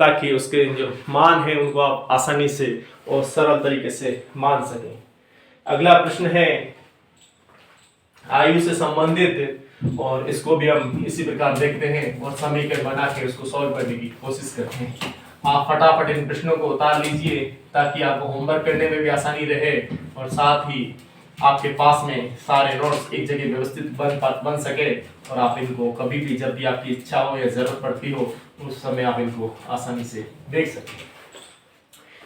ताकि उसके जो मान है उनको आप आसानी से और सरल तरीके से मान सकें। अगला प्रश्न है आयु से संबंधित और इसको भी हम इसी प्रकार देखते हैं और समीकरण बना के उसको सॉल्व करने की कोशिश करते हैं। आप फटाफट इन प्रश्नों को उतार लीजिए ताकि आपको होमवर्क करने में भी आसानी रहे और साथ ही आपके पास में सारे नोट्स एक जगह व्यवस्थित बन सके और आप इनको कभी भी जब भी आपकी इच्छा हो या जरूरत पड़ती हो उस समय आप इनको आसानी से देख सकें।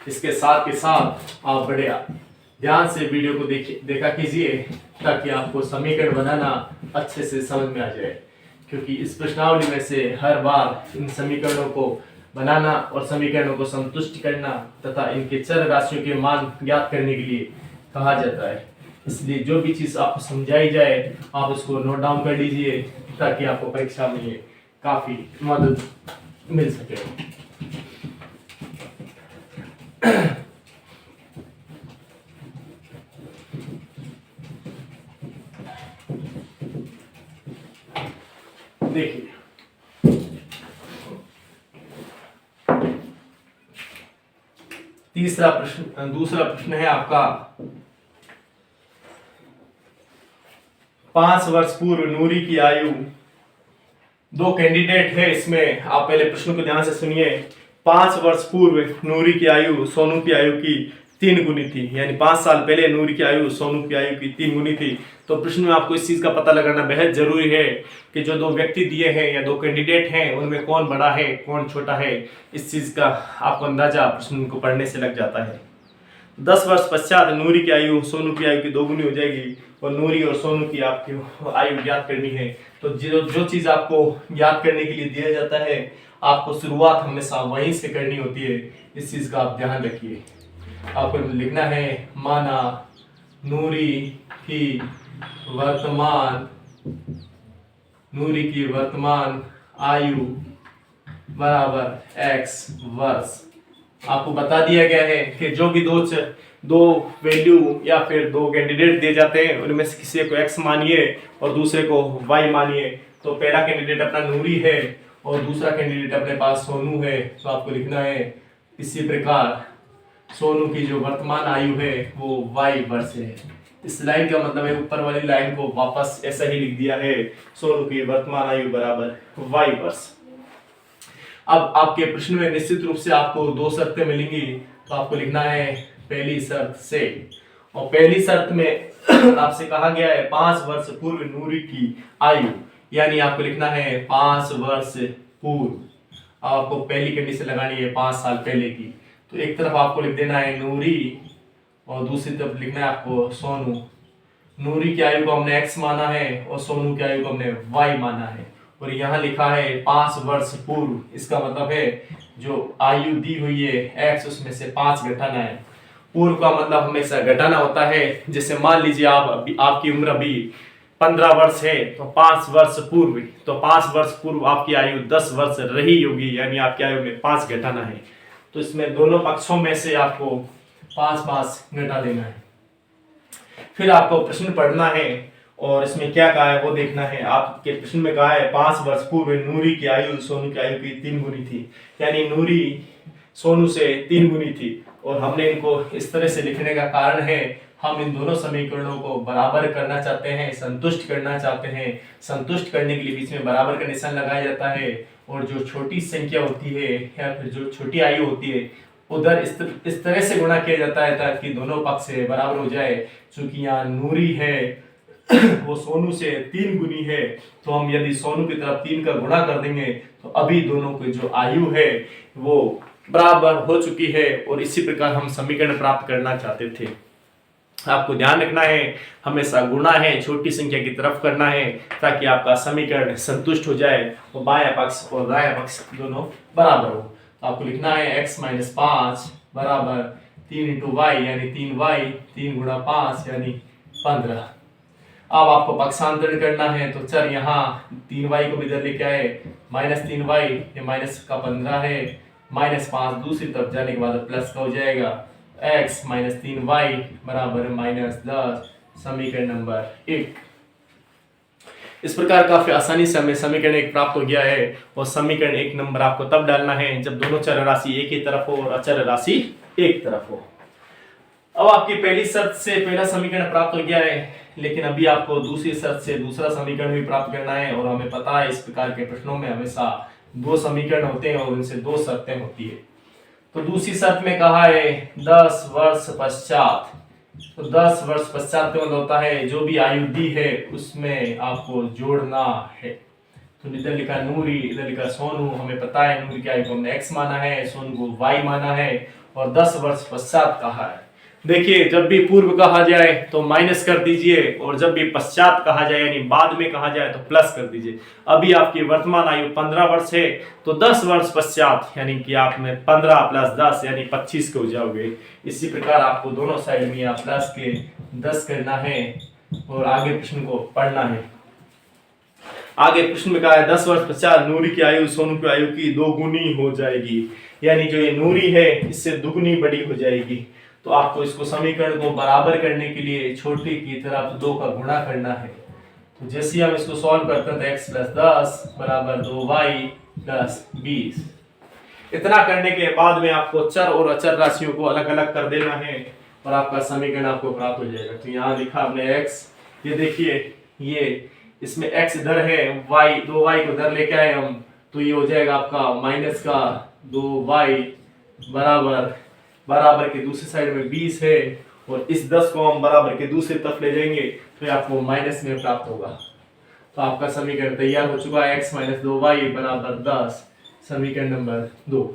इसके साथ के साथ आप बड़े ध्यान से वीडियो को देखा कीजिए ताकि आपको समीकरण बनाना अच्छे से समझ में आ जाए, क्योंकि इस प्रश्नावली में से हर बार इन समीकरणों को बनाना और समीकरणों को संतुष्ट करना तथा इनके चर राशियों के मान ज्ञात करने के लिए कहा जाता है। इसलिए जो भी चीज आपको समझाई जाए आप उसको नोट डाउन कर लीजिए ताकि आपको परीक्षा में ये काफी मदद मिल सके। देखिए दूसरा प्रश्न है आपका 5 वर्ष पूर्व नूरी की आयु, दो कैंडिडेट है इसमें, आप पहले प्रश्न को ध्यान से सुनिए। 5 वर्ष पूर्व नूरी की आयु सोनू की आयु की 3 गुनी थी, यानी 5 साल पहले नूरी की आयु सोनू की आयु की 3 गुनी थी। तो प्रश्न में आपको इस चीज का पता लगाना बेहद जरूरी है कि जो दो व्यक्ति दिए हैं या दो कैंडिडेट हैं उनमें कौन बड़ा है कौन छोटा है। इस चीज का आपको अंदाजा प्रश्न को पढ़ने से लग जाता है। 10 वर्ष पश्चात नूरी की आयु सोनू की आयु की 2 गुनी हो जाएगी और नूरी और सोनू की आपकी आयु ज्ञात करनी है। तो जो चीज आपको ज्ञात करने के लिए दिया जाता है आपको शुरुआत हमेशा वहीं से करनी होती है। इस चीज का आप ध्यान रखिए। आपको लिखना है माना नूरी की वर्तमान आयु बराबर x वर्ष। आपको बता दिया गया है कि जो भी दो वैल्यू या फिर दो कैंडिडेट दिए जाते हैं उनमें से किसी को x मानिए और दूसरे को y मानिए। तो पहला कैंडिडेट अपना नूरी है और दूसरा कैंडिडेट अपने पास सोनू है। तो आपको लिखना है इसी प्रकार सोनू की जो वर्तमान आयु है वो y वर्ष है। इस लाइन का मतलब है ऊपर वाली लाइन को वापस ऐसा ही लिख दिया है, सोनू की वर्तमान आयु बराबर y वर्ष। अब आपके प्रश्न में निश्चित रूप से आपको दो शर्तें मिलेंगी, तो आपको लिखना है पहली शर्त से, और पहली शर्त में आपसे कहा गया है 5 वर्ष पूर्व नूरी की आयु, यानी आपको लिखना है 5 वर्ष पूर्व। आपको पहली कंडीशन लगानी है 5 साल पहले की, तो एक तरफ आपको लिख देना है नूरी और दूसरी तरफ लिखना है आपको सोनू। नूरी की आयु को हमने x माना है और सोनू की आयु को हमने y माना है, और यहाँ लिखा है 5 वर्ष पूर्व, इसका मतलब है जो आयु दी हुई है x उसमें से 5 घटाना है। पूर्व का मतलब हमेशा घटाना होता है, जैसे मान लीजिए आपकी उम्र अभी 15 वर्ष है, तो 5 वर्ष पूर्व, तो 5 वर्ष पूर्व आपकी आयु 10 वर्ष रही होगी, यानी आपकी आयु में 5 घटाना है। तो इसमें दोनों पक्षों में से आपको 5-5 घटा देना है। फिर आपको प्रश्न पढ़ना है और इसमें क्या कहा है वो देखना है। आपके प्रश्न में कहा है 5 वर्ष पूर्व नूरी की आयु सोनू की आयु की 3 गुनी थी, यानी नूरी सोनू से 3 गुनी थी। और हमने इनको इस तरह से लिखने का कारण है, हम इन दोनों समीकरणों को बराबर करना चाहते हैं, संतुष्ट करना चाहते हैं। संतुष्ट करने के लिए बीच में बराबर का निशान लगाया जाता है, और जो छोटी संख्या होती है या फिर जो छोटी आयु होती है उधर इस तरह से गुणा किया जाता है ताकि दोनों पक्ष से बराबर हो जाए। चूंकि यहाँ नूरी है वो सोनू से 3 गुनी है, तो हम यदि सोनू की तरफ 3 का गुणा कर देंगे तो अभी दोनों की जो आयु है वो बराबर हो चुकी है, और इसी प्रकार हम समीकरण प्राप्त करना चाहते थे। आपको ध्यान रखना है हमेशा गुणा है छोटी संख्या की तरफ करना है ताकि आपका समीकरण संतुष्ट हो जाए और बायां पक्ष और दायां पक्ष दोनों बराबर हो। तो आपको लिखना है x - 5 बराबर 3 × y यानी 3y, 3 × 5 यानी 15। अब आपको पक्षांतरण करना है, तो चर यहाँ 3y को इधर लेके आए, -3y, ये माइनस का 15 है, -5 दूसरी तरफ जाने के बाद प्लस का हो जाएगा, x - 3y बराबर -10, समीकरण नंबर 1। इस प्रकार काफी आसानी से हमें समीकरण 1 प्राप्त हो गया है, और समीकरण 1 नंबर आपको तब डालना है जब दोनों चर राशि एक ही तरफ हो और अचर राशि एक तरफ हो। अब आपकी पहली शर्त से पहला समीकरण प्राप्त हो गया है, लेकिन अभी आपको दूसरी शर्त से दूसरा समीकरण भी प्राप्त करना है, और हमें पता है इस प्रकार के प्रश्नों में हमेशा 2 समीकरण होते हैं और उनसे 2 शर्तें होती है। तो दूसरी शर्त में कहा है 10 वर्ष पश्चात, तो 10 वर्ष पश्चात का मतलब होता है जो भी आयु दी है उसमें आपको जोड़ना है। तो इधर लिखा नूरी, इधर लिखा सोनू, हमें पता है नूरी की आयु को हमने x माना है, सोनू को y माना है, और 10 वर्ष पश्चात कहा है। देखिए जब भी पूर्व कहा जाए तो माइनस कर दीजिए, और जब भी पश्चात कहा जाए यानी बाद में कहा जाए तो प्लस कर दीजिए। अभी आपकी वर्तमान आयु 15 वर्ष है, तो 10 वर्ष पश्चात यानी कि आप में 15 + 10 यानी 25 के हो जाओगे। इसी प्रकार आपको दोनों साइड में आप प्लस के 10 करना है और आगे प्रश्न को पढ़ना है। आगे प्रश्न में कहा है 10 वर्ष पश्चात नूरी की आयु सोनू की आयु की 2 गुनी हो जाएगी, यानी जो ये नूरी है इससे दुगुनी बड़ी हो जाएगी। तो आपको इसको समीकरण को बराबर करने के लिए छोटी की तरफ 2 का गुणा करना है। तो जैसे हम इसको सॉल्व करते हैं तो x + 10 बराबर 2y + 20। इतना करने के बाद में आपको चर और अचर राशियों को अलग अलग कर देना है और आपका समीकरण आपको प्राप्त हो जाएगा। तो यहाँ लिखा हमने x, ये देखिए ये इसमें x इधर है, y 2y को इधर लेके आए हम, तो ये हो जाएगा आपका माइनस का 2y बराबर के दूसरी साइड में 20 है, और इस 10 को हम बराबर के दूसरी तरफ ले जाएंगे तो आपको माइनस में प्राप्त होगा। तो आपका समीकरण तैयार हो चुका है, x - 2y बराबर 10, समीकरण नंबर 2।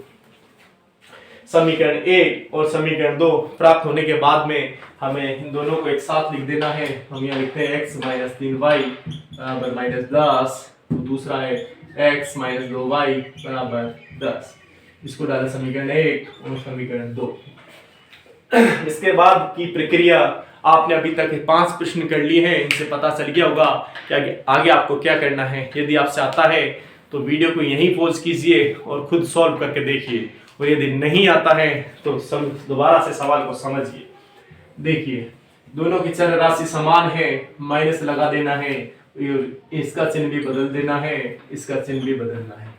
समीकरण 1 और समीकरण 2 प्राप्त होने के बाद में हमें इन दोनों को एक साथ लिख देना है। हम यहाँ लिखते हैं x - 3y बराबर -10, तो दूसरा है x - 2y बराबर 10। इसको डालें समीकरण 1 और समीकरण 2। इसके बाद की प्रक्रिया आपने अभी तक 5 प्रश्न कर लिए हैं, इनसे पता चल गया होगा कि आगे आपको क्या करना है। यदि आपसे आता है तो वीडियो को यहीं पॉज कीजिए और खुद सॉल्व करके देखिए, और यदि नहीं आता है तो दोबारा से सवाल को समझिए। देखिए दोनों की चर राशि समान है, माइनस लगा देना है, इसका चिन्ह भी बदल देना है, इसका चिन्ह भी बदलना है।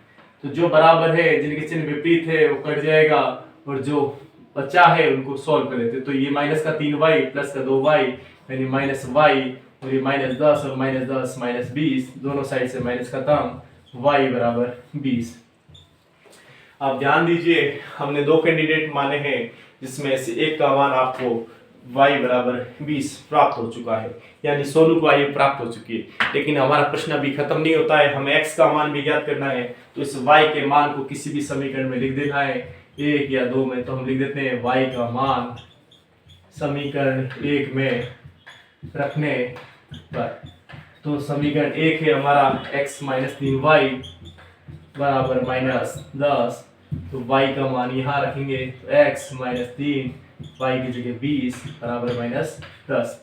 तो जो बराबर है जिनके चिन्ह विपरीत है वो कट जाएगा, और जो बचा है उनको सॉल्व कर लेते। तो ये -3y + 2y यानी माइनस वाई, और ये -10 और -10 -20, दोनों साइड से माइनस खत्म, वाई बराबर 20। आप ध्यान दीजिए, हमने दो कैंडिडेट माने हैं जिसमें से एक का मान आपको y बराबर 20 प्राप्त हो चुका है, यानी सोनू को आयु प्राप्त हो चुकी है। लेकिन हमारा प्रश्न अभी खत्म नहीं होता है, हमें x का मान भी ज्ञात करना है। तो इस y के मान को किसी भी समीकरण में लिख देना है, 1 या 2 में। तो हम लिख देते हैं y का मान समीकरण 1 में रखने पर, तो समीकरण 1 है हमारा x - 3y बराबर -10। तो y का मान यहाँ रखेंगे, तो x - 3 y की जगह 20 बराबर -10,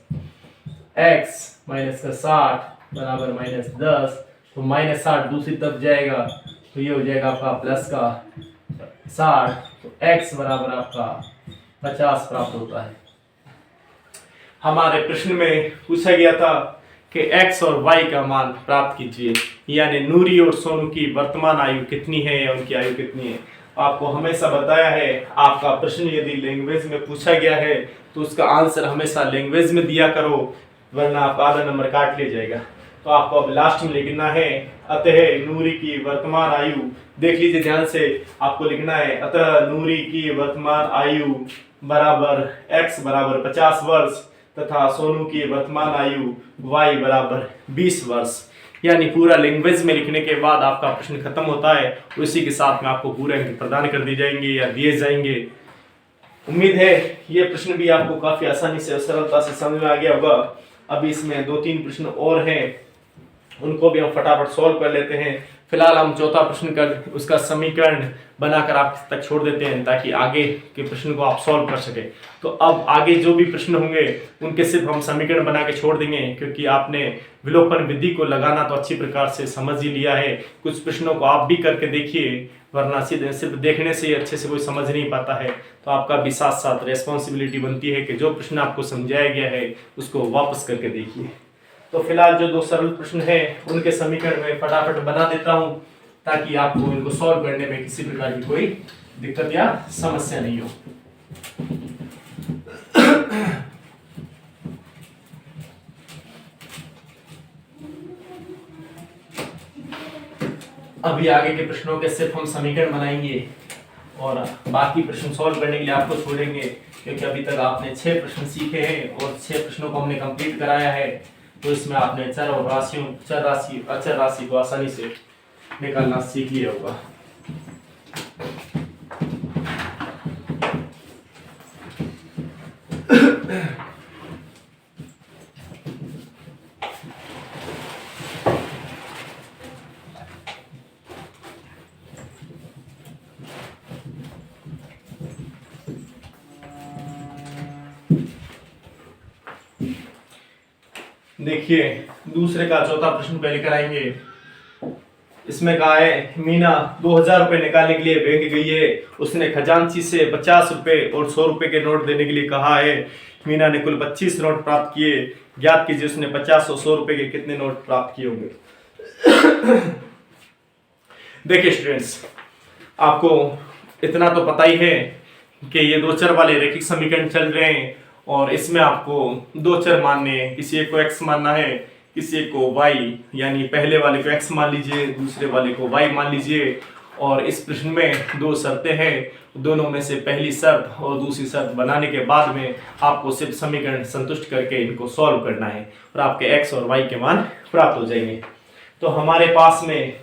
x माइनस का 60 बराबर -10, तो -60 दूसरी तरफ जाएगा तो ये हो जाएगा आपका प्लस का 60, तो x बराबर आपका 50 प्राप्त होता है। हमारे प्रश्न में पूछा गया था कि x और y का मान प्राप्त कीजिए, यानी नूरी और सोनू की वर्तमान आयु कितनी है या उनकी आयु कितनी है। आपको हमेशा बताया है, आपका प्रश्न यदि लैंग्वेज में पूछा गया है तो उसका आंसर हमेशा लैंग्वेज में दिया करो, वरना आपका आधा नंबर काट लिया जाएगा। तो आपको अब लास्ट में लिखना है, अतः नूरी की वर्तमान आयु, देख लीजिए ध्यान से, आपको लिखना है अतः नूरी की वर्तमान आयु बराबर x बराबर 50 वर्ष तथा सोनू की वर्तमान आयु y बराबर 20 वर्ष। यानी पूरा लैंग्वेज में लिखने के बाद आपका प्रश्न खत्म होता है, उसी के साथ में आपको पूरे अंक प्रदान कर दी जाएंगे या दिए जाएंगे। उम्मीद है ये प्रश्न भी आपको काफी आसानी से और सरलता से समझ में आ गया होगा। अभी इसमें 2-3 प्रश्न और हैं, उनको भी हम फटाफट सॉल्व कर लेते हैं। फिलहाल हम चौथा प्रश्न कर उसका समीकरण बनाकर आप तक छोड़ देते हैं, ताकि आगे के प्रश्न को आप सॉल्व कर सके। तो अब आगे जो भी प्रश्न होंगे उनके सिर्फ हम समीकरण बना के छोड़ देंगे, क्योंकि आपने विलोपन विधि को लगाना तो अच्छी प्रकार से समझ ही लिया है। कुछ प्रश्नों को आप भी करके देखिए, वरना सीधे सिर्फ देखने से ही अच्छे से कोई समझ नहीं पाता है। तो आपका भी साथ साथ रेस्पॉन्सिबिलिटी बनती है कि जो प्रश्न आपको समझाया गया है उसको वापस करके देखिए। तो फिलहाल जो 2 सरल प्रश्न हैं उनके समीकरण में फटाफट बना देता हूं, ताकि आपको इनको सॉल्व करने में किसी प्रकार की कोई दिक्कत या समस्या नहीं हो। अभी आगे के प्रश्नों के सिर्फ हम समीकरण बनाएंगे और बाकी प्रश्न सॉल्व करने के लिए आपको छोड़ेंगे, क्योंकि अभी तक आपने 6 प्रश्न सीखे हैं और 6 प्रश्नों को हमने कंप्लीट कराया है। तो इसमें आपने चर और अचर राशि को आसानी से निकालना सीख लिया होगा। देखिए दूसरे का चौथा प्रश्न पहले कराएंगे। इसमें कहा है मीना 2000 रुपए निकालने के लिए बैंक गई है, उसने खजांची से 50 रुपए और 100 रुपए के नोट देने के लिए कहा है। मीना ने कुल 25 नोट प्राप्त किए, ज्ञात कीजिए उसने 50 और 100 रुपए के कितने नोट प्राप्त किए होंगे। देखिए स्टूडेंट्स, आपको इतना तो पता ही है कि ये 2 चर वाले रैखिक समीकरण चल रहे हैं और इसमें आपको 2 चर मानने हैं। किसी एक को x मानना है, किसी एक को y, यानी पहले वाले को x मान लीजिए, दूसरे वाले को y मान लीजिए। और इस प्रश्न में 2 शर्तें हैं, दोनों में से पहली शर्त और दूसरी शर्त बनाने के बाद में आपको सिर्फ समीकरण संतुष्ट करके इनको सॉल्व करना है और आपके x और y के मान प्राप्त हो जाएंगे। तो हमारे पास में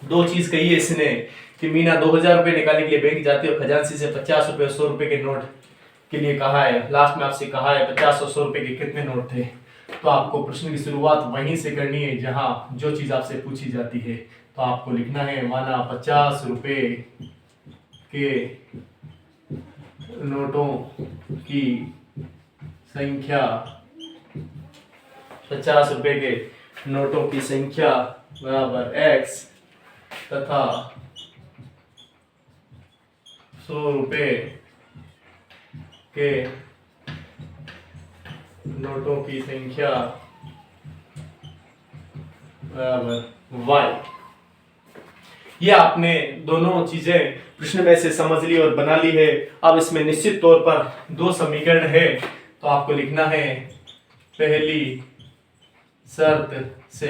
2 चीज कही है इसने कि मीना 2000 रुपए निकालने के लिए बैंक जाती है और खजांची से 50 रुपए और 100 रुपए के नोट के लिए कहा है। लास्ट में आपसे कहा है 50 और 100 रुपए के कितने नोट थे। तो आपको प्रश्न की शुरुआत वहीं से करनी है जहां जो चीज आपसे पूछी जाती है। तो आपको लिखना है माना 50 रुपए के नोटों की संख्या, 50 रुपए के नोटों की संख्या बराबर x तथा 100 रुपए के नोटों की संख्या बराबर y। ये आपने दोनों चीजें प्रश्न में से समझ ली और बना ली है। अब इसमें निश्चित तौर पर 2 समीकरण है, तो तो आपको लिखना है पहली शर्त से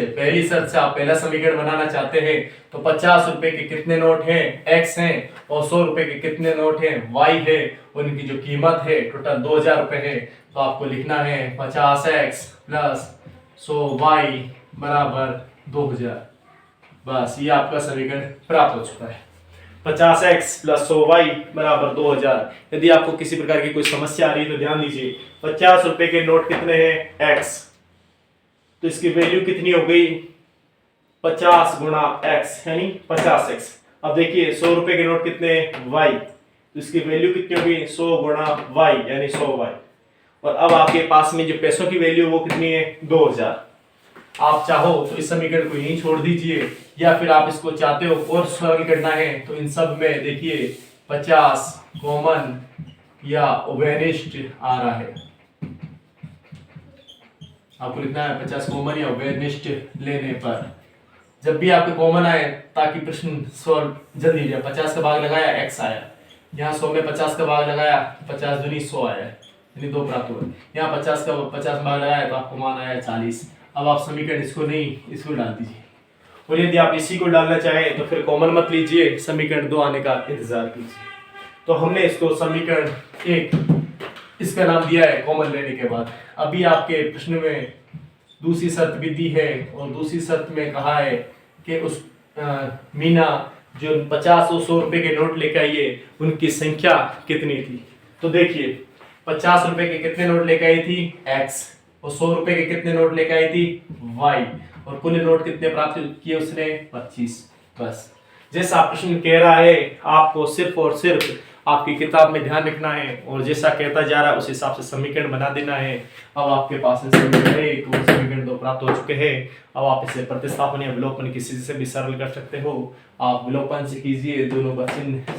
आप पहला समीकरण बनाना चाहते हैं तो 50 रुपए के कितने नोट हैं, x हैं, और 100 रुपए के कितने नोट हैं, y है, उनकी जो कीमत है टोटल 2000 रुपए है। तो आपको लिखना है 50x प्लस 100y बराबर 2000। बस ये आपका समीकरण प्राप्त हो चुका है। 50x प्लस 100y बराबर 2000। यदि आपको किसी प्रकार की कोई समस्या आ रही है तो ध्यान दीजिए, 50 रुपए के नोट कितने हैं, x, तो इसकी वैल्यू कितनी हो गई, 50 गुणा x यानी 50x। अब देखिए 100 रुपए के नोट कितने हैं, y, तो इसकी वैल्यू कितनी होगी, 100 गुणा y यानी 100y। और अब आपके पास में जो पैसों की वैल्यू वो कितनी है, 2000। आप चाहो तो इस समीकरण को यहीं छोड़ दीजिए, या फिर आप इसको चाहते हो और सरल करना है तो इन सब में देखिए 50 कॉमन या ओवेनिस्ट आ रहा है, आपको लिखना है 50 कॉमन या ओवेनिस्ट लेने पर। जब भी आपके कॉमन आए ताकि प्रश्न सॉल्व जल्दी हो जाए। 50 का भाग लगाया x आया, यहाँ 100 में 50 का भाग लगाया 50 दूनी 100 आया, यानी 2 प्राप्त हुआ। यहाँ 50 भाग लगाया तो आपको मान आया 40। अब आप समीकरण इसको डाल दीजिए, और यदि आप इसी को डालना चाहें तो फिर कॉमन मत लीजिए, समीकरण 2 आने का इंतजार कीजिए। तो हमने इसको समीकरण 1 इसका नाम दिया है कॉमन लेने के बाद। अभी आपके प्रश्न में दूसरी शर्त भी दी है, और दूसरी शर्त में कहा है कि उस मीना जो 50 और 100 रुपए के नोट लेकर आई है उनकी संख्या कितनी थी। तो देखिए 50 रुपए के कितने नोट लेकर आई थी, x, और 100 रुपए के कितने नोट लेकर आई थी, y, और कुल नोट कितने प्राप्त किए उसने, 25। बस जैसा प्रश्न कह रहा है आपको सिर्फ और सिर्फ आपकी किताब में ध्यान रखना है, और जैसा कहता जा रहा है उस हिसाब से समीकरण बना देना है। अब आपके पास समीकरण 1 और समीकरण 2 प्राप्त हो चुके हैं। अब आप इसे प्रतिस्थापन या विलोपन किसी से भी सरल कर सकते हो। आप विलोपन से कीजिए, दोनों का चिन्ह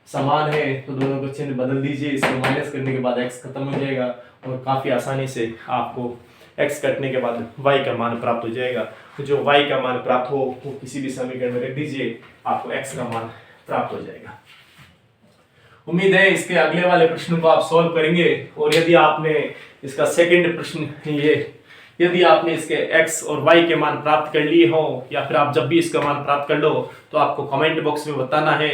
समान है तो दोनों का चिन्ह बदल दीजिए, इसको माइनस करने के बाद x खत्म हो जाएगा, और काफी आसानी से आपको x कटने के बाद y का मान प्राप्त हो जाएगा। तो जो y का मान प्राप्त हो वो किसी भी समीकरण में रख दीजिए, आपको x का मान प्राप्त हो जाएगा। उम्मीद है इसके अगले वाले प्रश्न को आप सॉल्व करेंगे, और यदि आपने इसका सेकंड प्रश्न यदि आपने इसके x और y के मान प्राप्त कर लिए हो, या फिर आप जब भी इसका मान प्राप्त कर लो तो आपको कमेंट बॉक्स में बताना है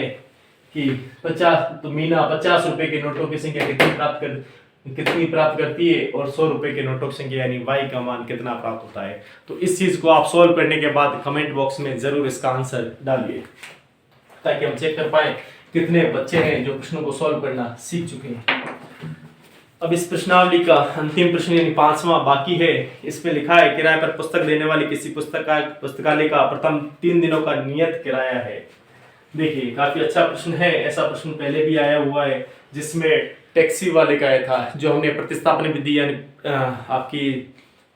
कि 50 मीना 50 रुपए के नोटों की संख्या कितनी प्राप्त करती है, और 100 रुपए के नोटों की संख्या यानी y का मान कितना प्राप्त होता है। तो इस चीज को आप सॉल्व करने के बाद कमेंट बॉक्स में जरूर इसका आंसर डालिए, ताकि हम चेक कर पाए कितने बच्चे हैं जो प्रश्नों को सॉल्व करना सीख चुके हैं। अब इस प्रश्नावली का अंतिम प्रश्न यानी 5वां बाकी है। इसमें लिखा है किराए पर पुस्तक देने वाली किसी पुस्तकालय का प्रथम 3 दिनों का नियत किराया है। देखिए काफी अच्छा प्रश्न है, ऐसा प्रश्न पहले भी आया हुआ है जिसमें टैक्सी वाले का आया था, जो हमने प्रतिस्थापन विधि यानी आपकी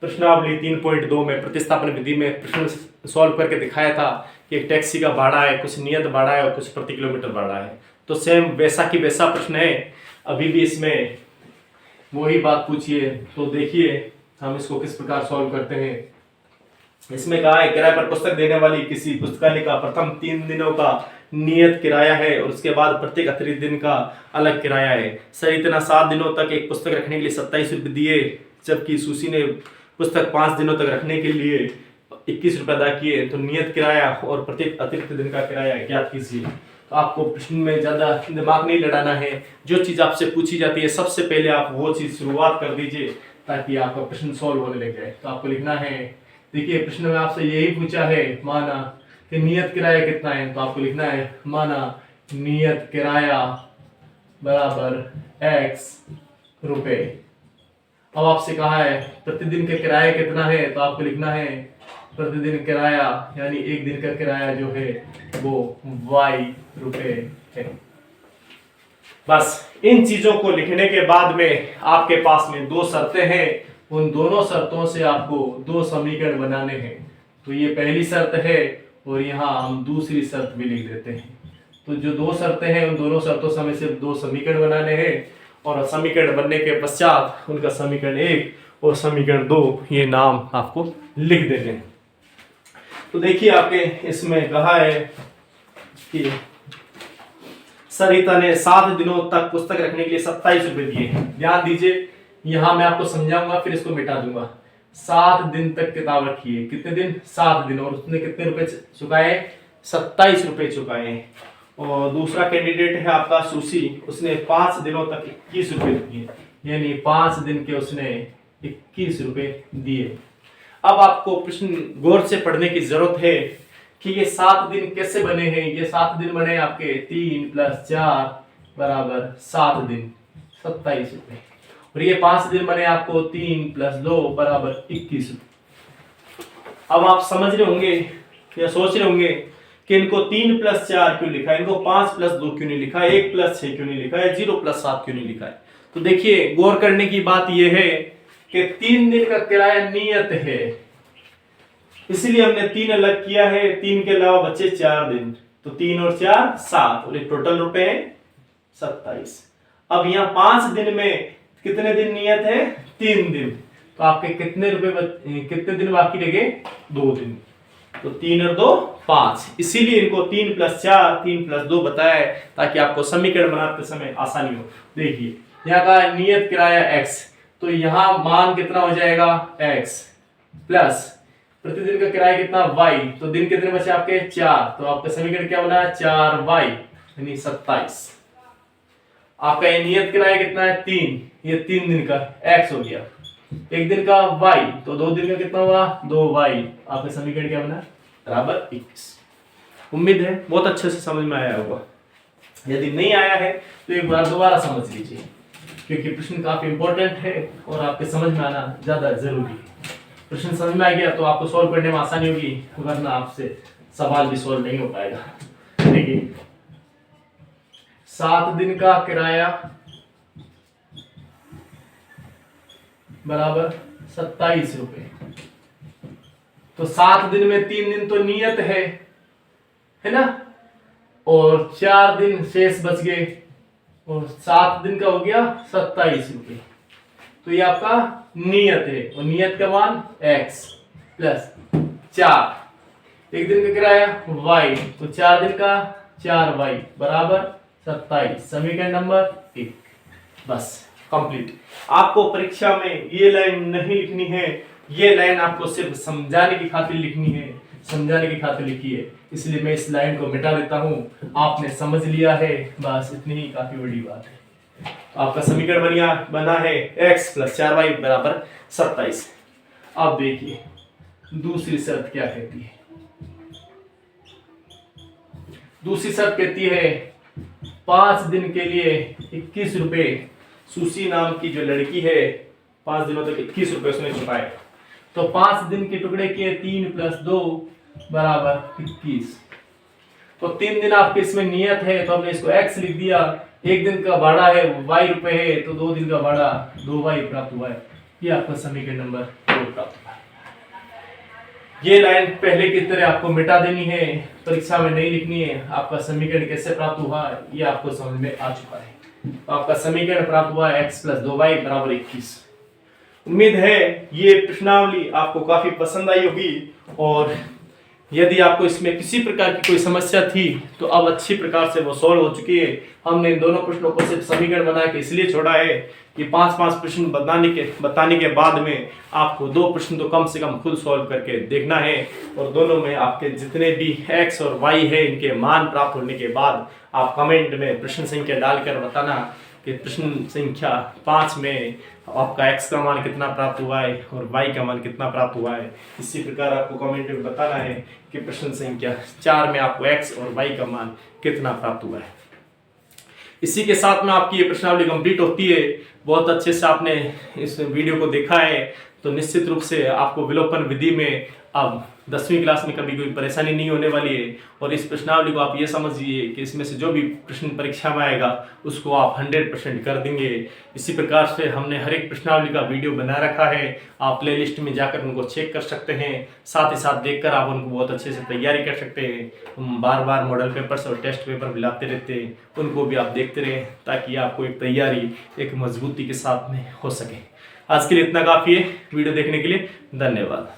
प्रश्नावली 3.2 में प्रतिस्थापन विधि में प्रश्न सॉल्व करके दिखाया था कि एक टैक्सी का भाड़ा है, कुछ नियत भाड़ा है और कुछ प्रति किलोमीटर भाड़ा है। तो सेम वैसा की वैसा प्रश्न है, अभी भी इसमें वही बात पूछिए। तो देखिए हम इसको किस प्रकार सॉल्व करते हैं। इसमें कहा है किराए पर पुस्तक देने वाली किसी पुस्तकालय का प्रथम 3 दिनों का नियत किराया है, और उसके बाद प्रत्येक अतिरिक्त दिन का अलग किराया है। सर इतना 7 दिनों तक एक पुस्तक रखने के लिए 27 रुपये दिए, जबकि सुशी ने पुस्तक 5 दिनों तक रखने के लिए 21 रुपये अदा किए, तो नियत किराया और प्रत्येक अतिरिक्त दिन का किराया ज्ञात कीजिए। तो आपको प्रश्न में ज्यादा दिमाग नहीं लड़ाना है, जो चीज आपसे पूछी जाती है सबसे पहले आप वो चीज शुरुआत कर दीजिए ताकि आपका प्रश्न सॉल्व होने लग जाए। तो आपको लिखना है, देखिए प्रश्न में आपसे यही पूछा है, माना कि नियत किराया कितना है, तो आपको लिखना है माना नियत किराया बराबर x रुपए। अब आपसे कहा है प्रतिदिन का किराया कितना है, तो आपको लिखना है प्रतिदिन किराया यानी एक दिन का किराया जो है वो y रुपए है। बस इन चीजों को लिखने के बाद में आपके पास में 2 शर्तें हैं, उन दोनों शर्तों से आपको 2 समीकरण बनाने हैं। तो ये पहली शर्त है, और यहाँ हम दूसरी शर्त भी लिख देते हैं। तो जो 2 शर्तें हैं उन दोनों शर्तों से हमें सिर्फ 2 समीकरण बनाने हैं, और समीकरण बनने के पश्चात उनका समीकरण 1 और समीकरण 2 ये नाम आपको लिख देते हैं। तो देखिए आपके इसमें कहा है कि सरिता ने 7 दिनों तक पुस्तक रखने के लिए 27 रुपए दिए। ध्यान दीजिए यहाँ मैं आपको समझाऊंगा फिर इसको मिटा दूंगा। 7 दिन तक किताब रखी है, कितने दिन? 7 दिन। और उसने कितने रुपए चुकाए? 27 रुपए चुकाए। और दूसरा कैंडिडेट है आपका सुशी, उसने 5 दिनों तक 21 रुपए दिए, यानी 5 दिन के उसने 21 रुपए दिए। अब आपको प्रश्न गौर से पढ़ने की जरूरत है कि ये 7 दिन कैसे बने हैं। ये 7 दिन बने आपके 3 + 4 बराबर 7 दिन, 27 रुपए। और ये 5 दिन बने आपको 3 + 2 बराबर 21 रुपए। अब आप समझ रहे होंगे या सोच रहे होंगे कि इनको 3 + 4 क्यों लिखा है, इनको 5 + 2 क्यों नहीं लिखा है, 1 + 6 क्यों नहीं लिखा है, 0 + 7 क्यों नहीं लिखा है। तो देखिए गौर करने की बात यह है कि 3 दिन का किराया नियत है, इसलिए हमने 3 अलग किया है। 3 के अलावा बचे 4 दिन, तो 3 और 4 7, और ये टोटल रुपए है 27। अब यहाँ 5 दिन में कितने दिन नियत है? 3 दिन। तो आपके कितने कितने दिन बाकी रह गए? 2 दिन। तो 3 और 2 5, इसीलिए इनको 3 + 4 3 + 2 बताया है ताकि आपको समीकरण बनाते समय आसानी हो। देखिए यहाँ का नियत किराया x, तो यहाँ मान कितना हो जाएगा? x प्लस प्रतिदिन का किराया कितना? y, तो दिन कितने बचे आपके? 4, तो आपका समीकरण क्या बना? 4y यानी 27। आपका ये नियत किराया कितना है? 3, ये 3 दिन का x हो गया, 1 दिन का y, तो 2 दिन का कितना हुआ? 2y। आपका समीकरण क्या बना? बराबर 21। उम्मीद है बहुत अच्छे से समझ में आया होगा। यदि नहीं आया है तो एक बार दोबारा समझ लीजिए, क्योंकि प्रश्न काफी इंपॉर्टेंट है और आपके समझ में आना ज्यादा जरूरी है। प्रश्न समझ में आ गया तो आपको सॉल्व करने में आसानी होगी, वरना आपसे सवाल भी सॉल्व नहीं हो पाएगा। देखिए 7 दिन का किराया बराबर 27 रुपए। तो 7 दिन में 3 दिन तो नियत है ना, और 4 दिन शेष बच गए, और 7 दिन का हो गया 27 रुपए। तो ये आपका नियत है, और नियत का मान x प्लस 4, 1 दिन का किराया y, तो 4 दिन का 4y बराबर 27। समीकरण नंबर 1। बस कंप्लीट। आपको परीक्षा में ये लाइन नहीं लिखनी है, ये लाइन आपको सिर्फ समझाने की खातिर लिखनी है, समझाने की खातिर लिखी है, इसलिए मैं इस लाइन को मिटा देता हूं। आपने समझ लिया है, बस इतनी ही काफी बड़ी बात है। आपका समीकरण बना है x + 4y बराबर 27। अब देखिए दूसरी शर्त क्या कहती है। दूसरी शर्त कहती है 5 दिन के लिए 21 रुपए सुशी नाम की जो लड़की है 5 दिनों तक 21 रुपए उसने चुकाए। तो 5 दिन के टुकड़े किए 3 + 2 बराबर 21। तो 3 दिन आपके इसमें नियत है, तो हमने इसको x लिख दिया। 1 दिन का भाड़ा है y रुपए है, तो 2 दिन का भाड़ा 2y प्राप्त हुआ है। ये आपका समीकरण नंबर 2 प्राप्त हुआ है। ये लाइन पहले की तरह आपको मिटा देनी है, परीक्षा में नहीं लिखनी है। आपका समीकरण कैसे प्राप्त हुआ ये आपको समझ में आ चुका है। तो आपका समीकरण प्राप्त हुआ x + 2y बराबर 21। उम्मीद है ये प्रश्नावली आपको काफी पसंद आई होगी, और यदि आपको इसमें किसी प्रकार की कोई समस्या थी तो अब अच्छी प्रकार से वो सॉल्व हो चुकी है। हमने इन दोनों प्रश्नों को सिर्फ समीकरण बना के इसलिए छोड़ा है कि 5-5 प्रश्न बताने के बाद में आपको 2 प्रश्न तो कम से कम खुद सॉल्व करके देखना है, और दोनों में आपके जितने भी x और y है इनके मान प्राप्त होने के बाद आप कमेंट में प्रश्न संख्या डालकर बताना कि प्रश्न संख्या 5 में आपका x का मान कितना प्राप्त हुआ है और y का मान कितना प्राप्त हुआ है। इसी प्रकार आपको कमेंट में बताना है कि प्रश्न संख्या 4 में आपको x और y का मान कितना प्राप्त हुआ है। इसी के साथ में आपकी ये प्रश्नावली कंप्लीट होती है। बहुत अच्छे से आपने इस वीडियो को देखा है, तो निश्चित रूप से आपको विलोपन विधि में अब 10वीं क्लास में कभी कोई परेशानी नहीं होने वाली है। और इस प्रश्नावली को आप ये समझिए कि इसमें से जो भी प्रश्न परीक्षा में आएगा उसको आप 100% कर देंगे। इसी प्रकार से हमने हर एक प्रश्नावली का वीडियो बना रखा है, आप प्लेलिस्ट में जाकर उनको चेक कर सकते हैं। साथ ही साथ देखकर आप उनको बहुत अच्छे से तैयारी कर सकते हैं। हम बार बार मॉडल पेपर्स और टेस्ट पेपर भी लाते रहते हैं, उनको भी आप देखते रहें ताकि आपको एक तैयारी एक मजबूती के साथ में हो सके। आज के लिए इतना काफ़ी है। वीडियो देखने के लिए धन्यवाद।